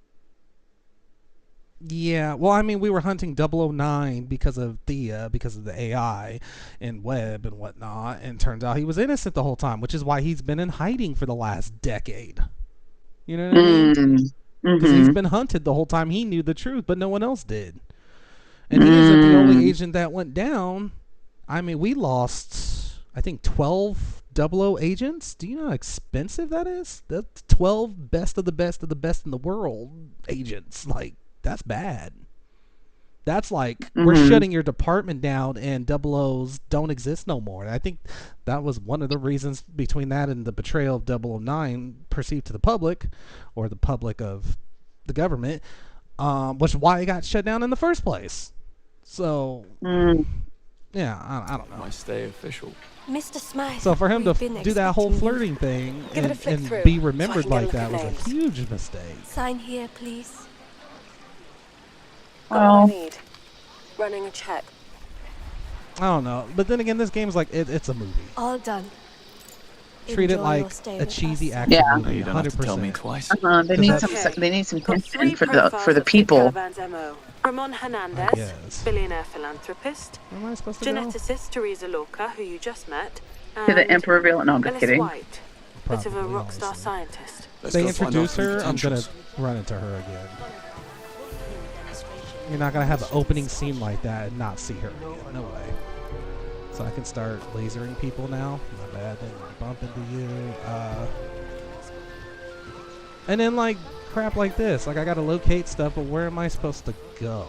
Yeah, well, I mean, we were hunting 009 because of Thea, because of the AI and Webb and whatnot, and turns out he was innocent the whole time, which is why he's been in hiding for the last decade. You know what I mean? Because he's been hunted the whole time. He knew the truth, but no one else did. And he isn't the only agent that went down. I mean, we lost, I think, 12 00 agents. Do you know how expensive that is? That's 12 best of the best of the best in the world agents. Like, that's bad. That's like, we're shutting your department down and 00s don't exist no more. And I think that was one of the reasons between that and the betrayal of 009 perceived to the public, or the public of the government, which is why it got shut down in the first place. So, yeah, I don't know. Might stay official. Mr. Smythe. So for him to we've been do that whole expecting you. flirting thing Give it a and flick through be so I remembered can get a like look that at was a names. huge mistake. Sign here, please. Got what I need. Running a check. I don't know. But then again, this game's like, it's a movie. All done. Treat it Enjoy like your stay a with cheesy us. action Yeah. movie, You don't have to 100%. tell me twice. They need Does that- they need some Got tension 3 for the profiles of people. Calavan's MO. Ramon Hernandez, Yes. billionaire philanthropist. Where am I supposed to go? Geneticist Teresa Lorca, who you just met. To the and Emperor Villain. No, I'm just Ellis kidding. White, bit of a Probably, rock star honestly. scientist. If Let's they go find introduce out some her, I'm gonna potentials. run into her again. You're not gonna have an opening scene like that and not see her again. No way. So I can start lasering people now. My bad, didn't bump into you. And then like crap like this. Like I gotta locate stuff, but where am I supposed to go?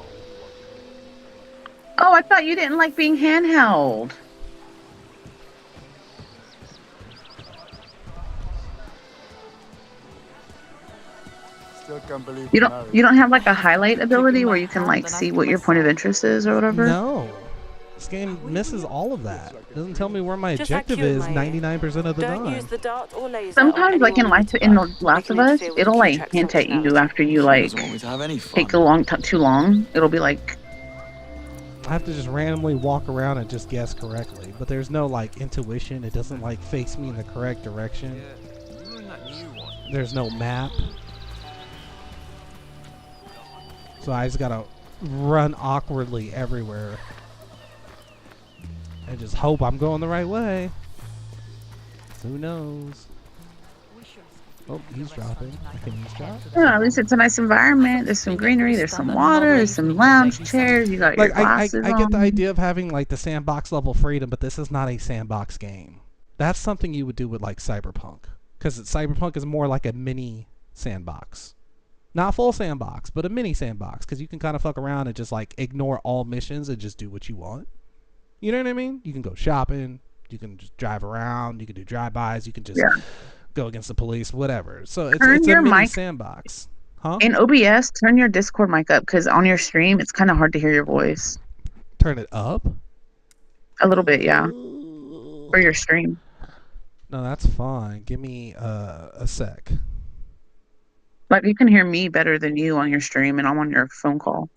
Oh, I thought you didn't like being handheld. Still can't believe You we're don't married. you don't have like a highlight ability where you can like see what your point of interest is or whatever? No. This game misses all of that. It doesn't tell me where my Just like objective you, is Maya. 99% of the Don't time. use the dart or laser. Sometimes, like in Last of Us, it'll like hint at you after you like Doesn't want me to have any fun. take a long too long. It'll be like, I have to just randomly walk around and just guess correctly. But there's no like intuition. It doesn't like face me in the correct direction. There's no map. So I just gotta run awkwardly everywhere. And just hope I'm going the right way. Who knows? Oh, he's dropping. I can eavesdrop. at least it's a nice environment. There's some greenery. There's some water. There's some lounge chairs. You got your Like I glasses get the on. idea of having like the sandbox level freedom, but this is not a sandbox game. That's something you would do with like Cyberpunk, because Cyberpunk is more like a mini sandbox, not full sandbox, but a mini sandbox, because you can kind of fuck around and just like ignore all missions and just do what you want. You know what I mean? You can go shopping. You can just drive around. You can do drive-bys. You can just go against the police, whatever. So it's Turn a your mini mic sandbox. Huh? In OBS, turn your Discord mic up because on your stream, it's kind of hard to hear your voice. Turn it up? A little bit, yeah. For your stream. No, that's fine. Give me a sec. Like you can hear me better than you on your stream, and I'm on your phone call.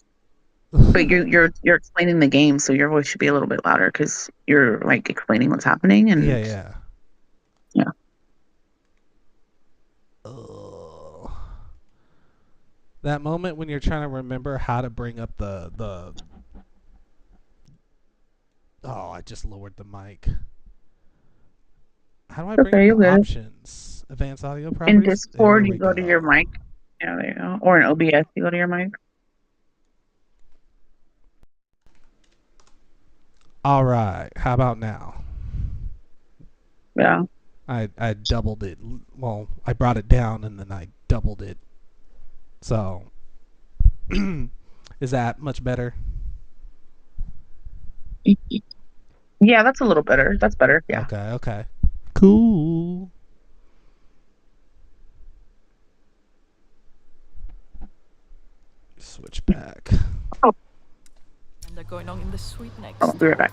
But you're explaining the game, so your voice should be a little bit louder because you're like explaining what's happening. And Yeah. That moment when you're trying to remember how to bring up the oh, I just lowered the mic. How do I bring up the options? Advanced audio properties? In Discord, you go to your mic. Yeah, there you go. Or in OBS, you go to your mic. All right. How about now? Yeah. I doubled it. Well, I brought it down and then I doubled it. So, is that much better? Yeah, that's a little better. That's better. Yeah. Okay. Cool. Switch back. And they're going on in the suite next. Oh, be right back.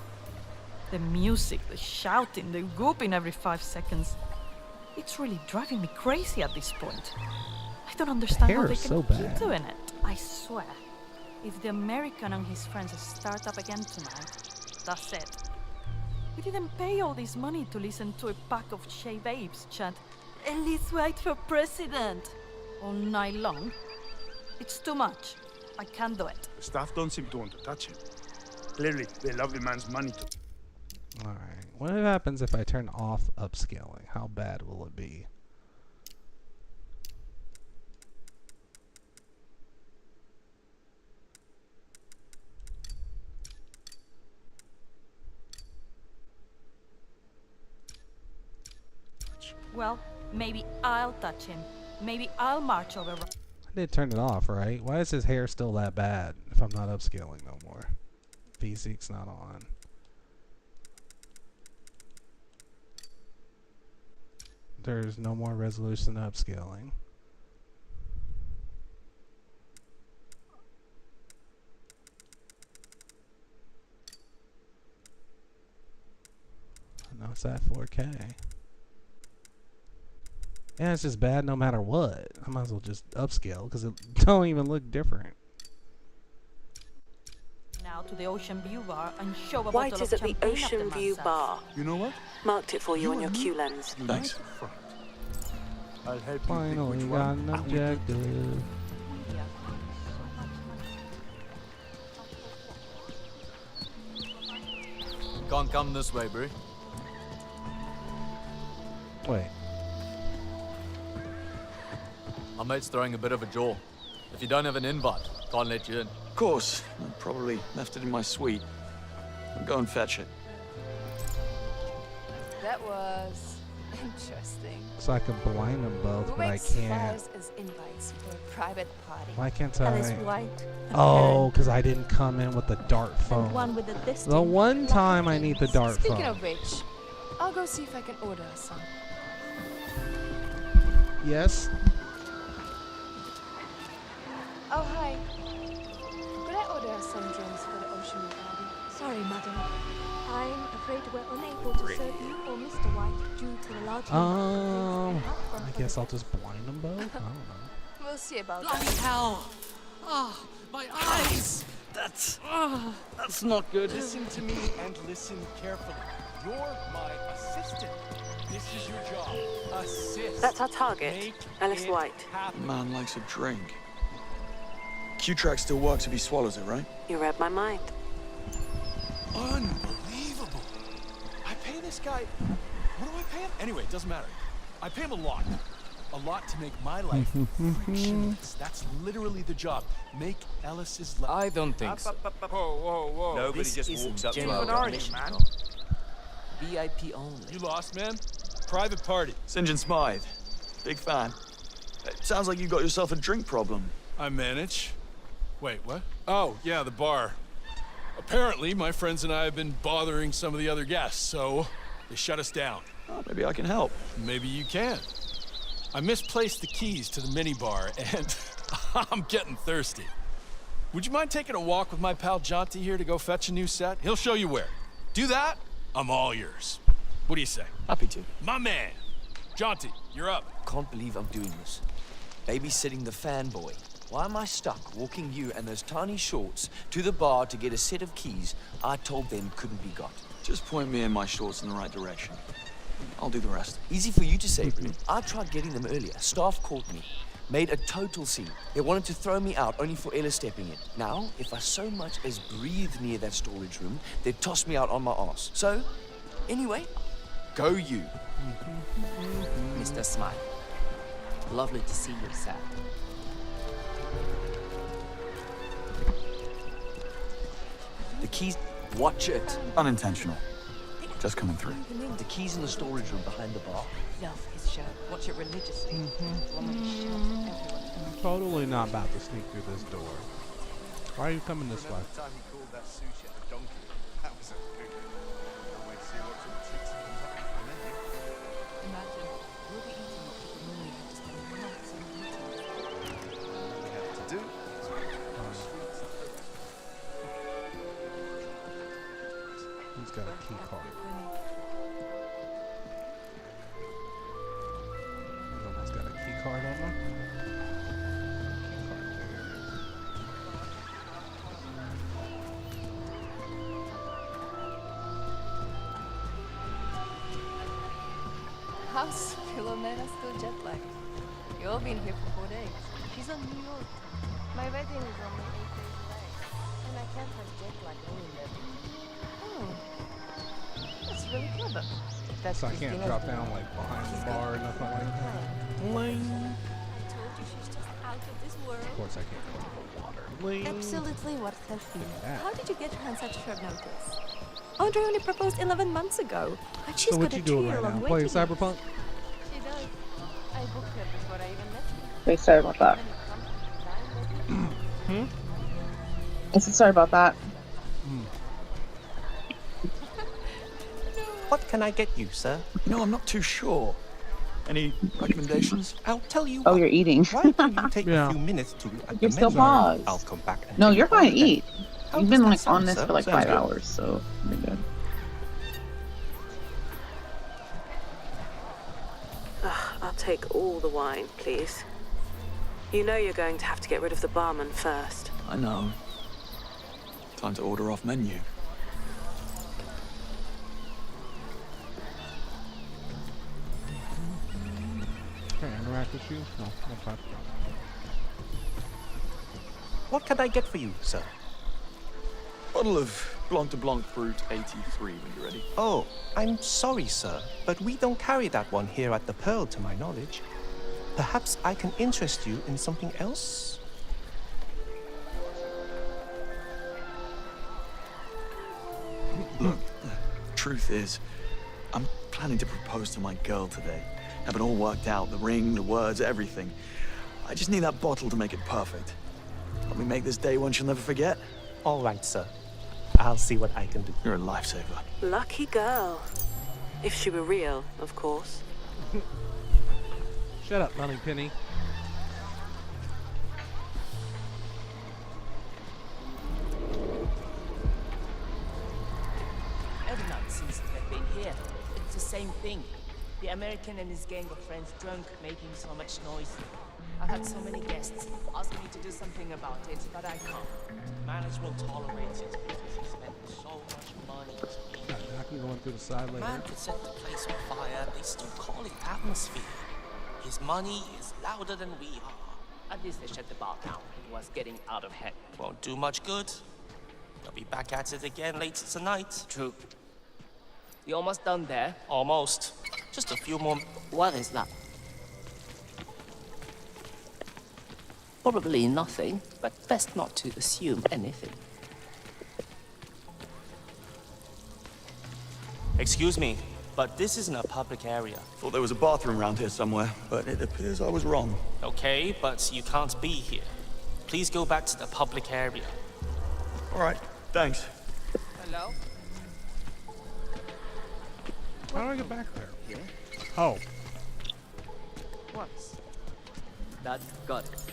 The music, the shouting, the whooping every 5 seconds. It's really driving me crazy at this point. I don't understand how they can keep doing it. I swear, if the American and his friends start up again tonight, that's it. We didn't pay all this money to listen to a pack of shave apes chant, "Ellis White for president," all night long. It's too much. I can't do it. The staff don't seem to want to touch him. Clearly, they love the man's money too. Alright. What happens if I turn off upscaling? How bad will it be? Well, maybe I'll touch him. Maybe I'll march over. I did turn it off, right? Why is his hair still that bad if I'm not upscaling no more? V6 not on. There's no more resolution upscaling. No, it's at 4K. Yeah, it's just bad no matter what. I might as well just upscale because it don't even look different. Now to the Ocean View bar and show a White bottle is of at the champagne Ocean up the View man's bar. You know what? Marked it for you on your Q lens. Thanks. I'll help you Finally pick which got one. an objective. Can't come this way, Brie. Wait. My mate's throwing a bit of a jaw. If you don't have an invite, can't let you in. Of course. I probably left it in my suite. I'll go and fetch it. That was interesting. So I can blind them both, but I can't. As invites for a private party. Why can't Ellis I? White. Oh, because I didn't come in with the dart And phone. one with the distant The one time I need the dart Speaking phone. of which, I'll go see if I can order us some. Yes. Oh, hi. Could I order us some drinks for the Ocean View party? Sorry, madam. I'm afraid we're unable to serve you or Mr. White due to the large I guess I'll just blind them both. I don't know. We'll see about Bloody that. hell! Ah, my eyes! That's not good. Listen to me and listen carefully. You're my assistant. This is your job. Assist. That's our target, Make Ellis it White. happen. Man likes a drink. Q-Track still works if he swallows it, right? You read my mind. Unbelievable. I pay this guy. What do I pay him? Anyway, it doesn't matter. I pay him a lot. A lot to make my life frictionless. That's literally the job. Make Ellis's life. I don't think so. Whoa. Nobody This just isn't walks up to genuine our art, man. VIP only. You lost, man. Private party. St. John Smythe. Big fan. It sounds like you got yourself a drink problem. I manage. Wait, what? Oh, yeah, the bar. Apparently, my friends and I have been bothering some of the other guests, so they shut us down. Oh, maybe I can help. Maybe you can. I misplaced the keys to the minibar, and I'm getting thirsty. Would you mind taking a walk with my pal Jonty here to go fetch a new set? He'll show you where. Do that, I'm all yours. What do you say? Happy to. My man. Jonty, you're up. Can't believe I'm doing this. Babysitting the fanboy. Why am I stuck walking you and those tiny shorts to the bar to get a set of keys I told them couldn't be got? Just point me and my shorts in the right direction. I'll do the rest. Easy for you to say, Bryn. I tried getting them earlier. Staff caught me. Made a total scene. They wanted to throw me out only for Ella stepping in. Now, if I so much as breathe near that storage room, they'd toss me out on my ass. So, anyway, go you. Mr. Smile. Lovely to see you, sir. The keys... Watch it. Unintentional. Just coming through. The keys in the storage room behind the bar. Love his show. Watch it religiously. I'm totally not about to sneak through this door. Why are you coming this way? The time he called that sous chef a donkey. That was a good one. Can't wait to see what sort of treats he comes up with for the menu. Imagine, we'll be eating what people normally have to spend months on eating. All we have to do is He's got a key card. Someone's got a key card on them. How's Philomena still jet lagged? You've all been here for 4 days. She's on New York. My wedding is only 8 days away. And I can't have jet lag ruin everything. Oh. That's really clever. So I can't drop down like behind the bar or nothing like that. Bling. I told you she's just out of this world. Of course I can't go into the water. Bling. Absolutely worth her fee. that. How did you get her on such short notice? Andre only proposed 11 months ago. And she's So what got you a doing right 2-year-long now? Playing waiting list. Cyberpunk? She does. I booked her before I even met you. Wait, sorry about that. I said sorry about that. What can I get you, sir? You know, I'm not too sure. Any recommendations? I'll tell you. Oh, you're eating. Why don't you take Yeah. a few minutes to look at You're the still menu? paused. I'll come back and No, take you're a fine to look at eat. How You've does been that like sound, on this sir? for like Sounds 5 good. hours, so you're good. I'll take all the wine, please. You know you're going to have to get rid of the barman first. I know. Time to order off menu. Can I interact with you? No, okay. What can I get for you, sir? Bottle of Blanc de Blanc Brut 83 when you're ready. Oh, I'm sorry, sir, but we don't carry that one here at the Pearl, to my knowledge. Perhaps I can interest you in something else? Look, truth is, I'm planning to propose to my girl today. Have it all worked out, the ring, the words, everything. I just need that bottle to make it perfect. Let me make this day one she'll never forget. All right, sir. I'll see what I can do. You're a lifesaver. Lucky girl. If she were real, of course. Shut up, Moneypenny. Ever since they've been here, it's the same thing. The American and his gang of friends drunk, making so much noise. I've had so many guests asking me to do something about it, but I can't. Management tolerates it because he spent so much money. I can go in through the side later. Man could set the place on fire, they still call it atmosphere. His money is louder than we are. At least they shut the bar down. It was getting out of hand. Won't do much good. They'll be back at it again later tonight. True. You almost done there? Almost. Just a few more. What is that? Probably nothing, but best not to assume anything. Excuse me, but this isn't a public area. Thought there was a bathroom around here somewhere, but it appears I was wrong. Okay, but you can't be here. Please go back to the public area. All right, thanks. Hello? How do I get back there? Oh. Once. That got it.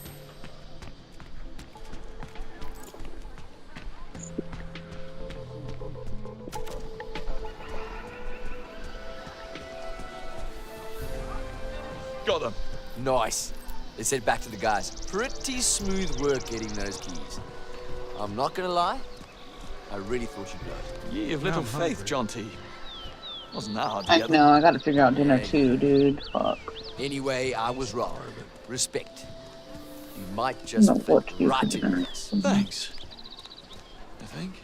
Got them. Nice. Let's head back to the guys. Pretty smooth work getting those keys. I'm not gonna lie, I really thought you'd blow it. Ye of little faith, John T. Wasn't that hard to I get know, I gotta figure out dinner too, dude. Fuck. Anyway, I was wrong. Respect. You might just fit right in this. Thanks. I think.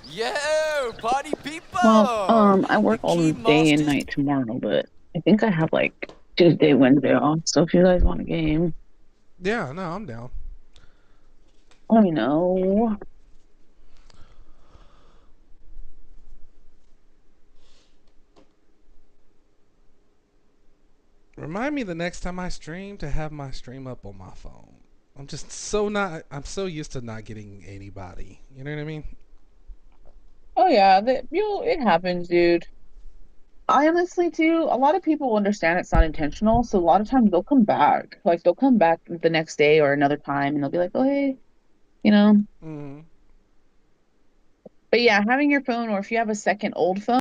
Yo, party people! Well, I work all day and night tomorrow, but I think I have like Tuesday, Wednesday off. So if you guys want a game, Yeah, no, I'm down. let me know. Remind me the next time I stream to have my stream up on my phone. I'm just I'm so used to not getting anybody. You know what I mean? Oh yeah, it happens, dude. I honestly too, a lot of people understand it's not intentional, so a lot of times they'll come back. Like they'll come back the next day or another time and they'll be like, oh hey, you know. Mm-hmm. But yeah, having your phone, or if you have a second old phone,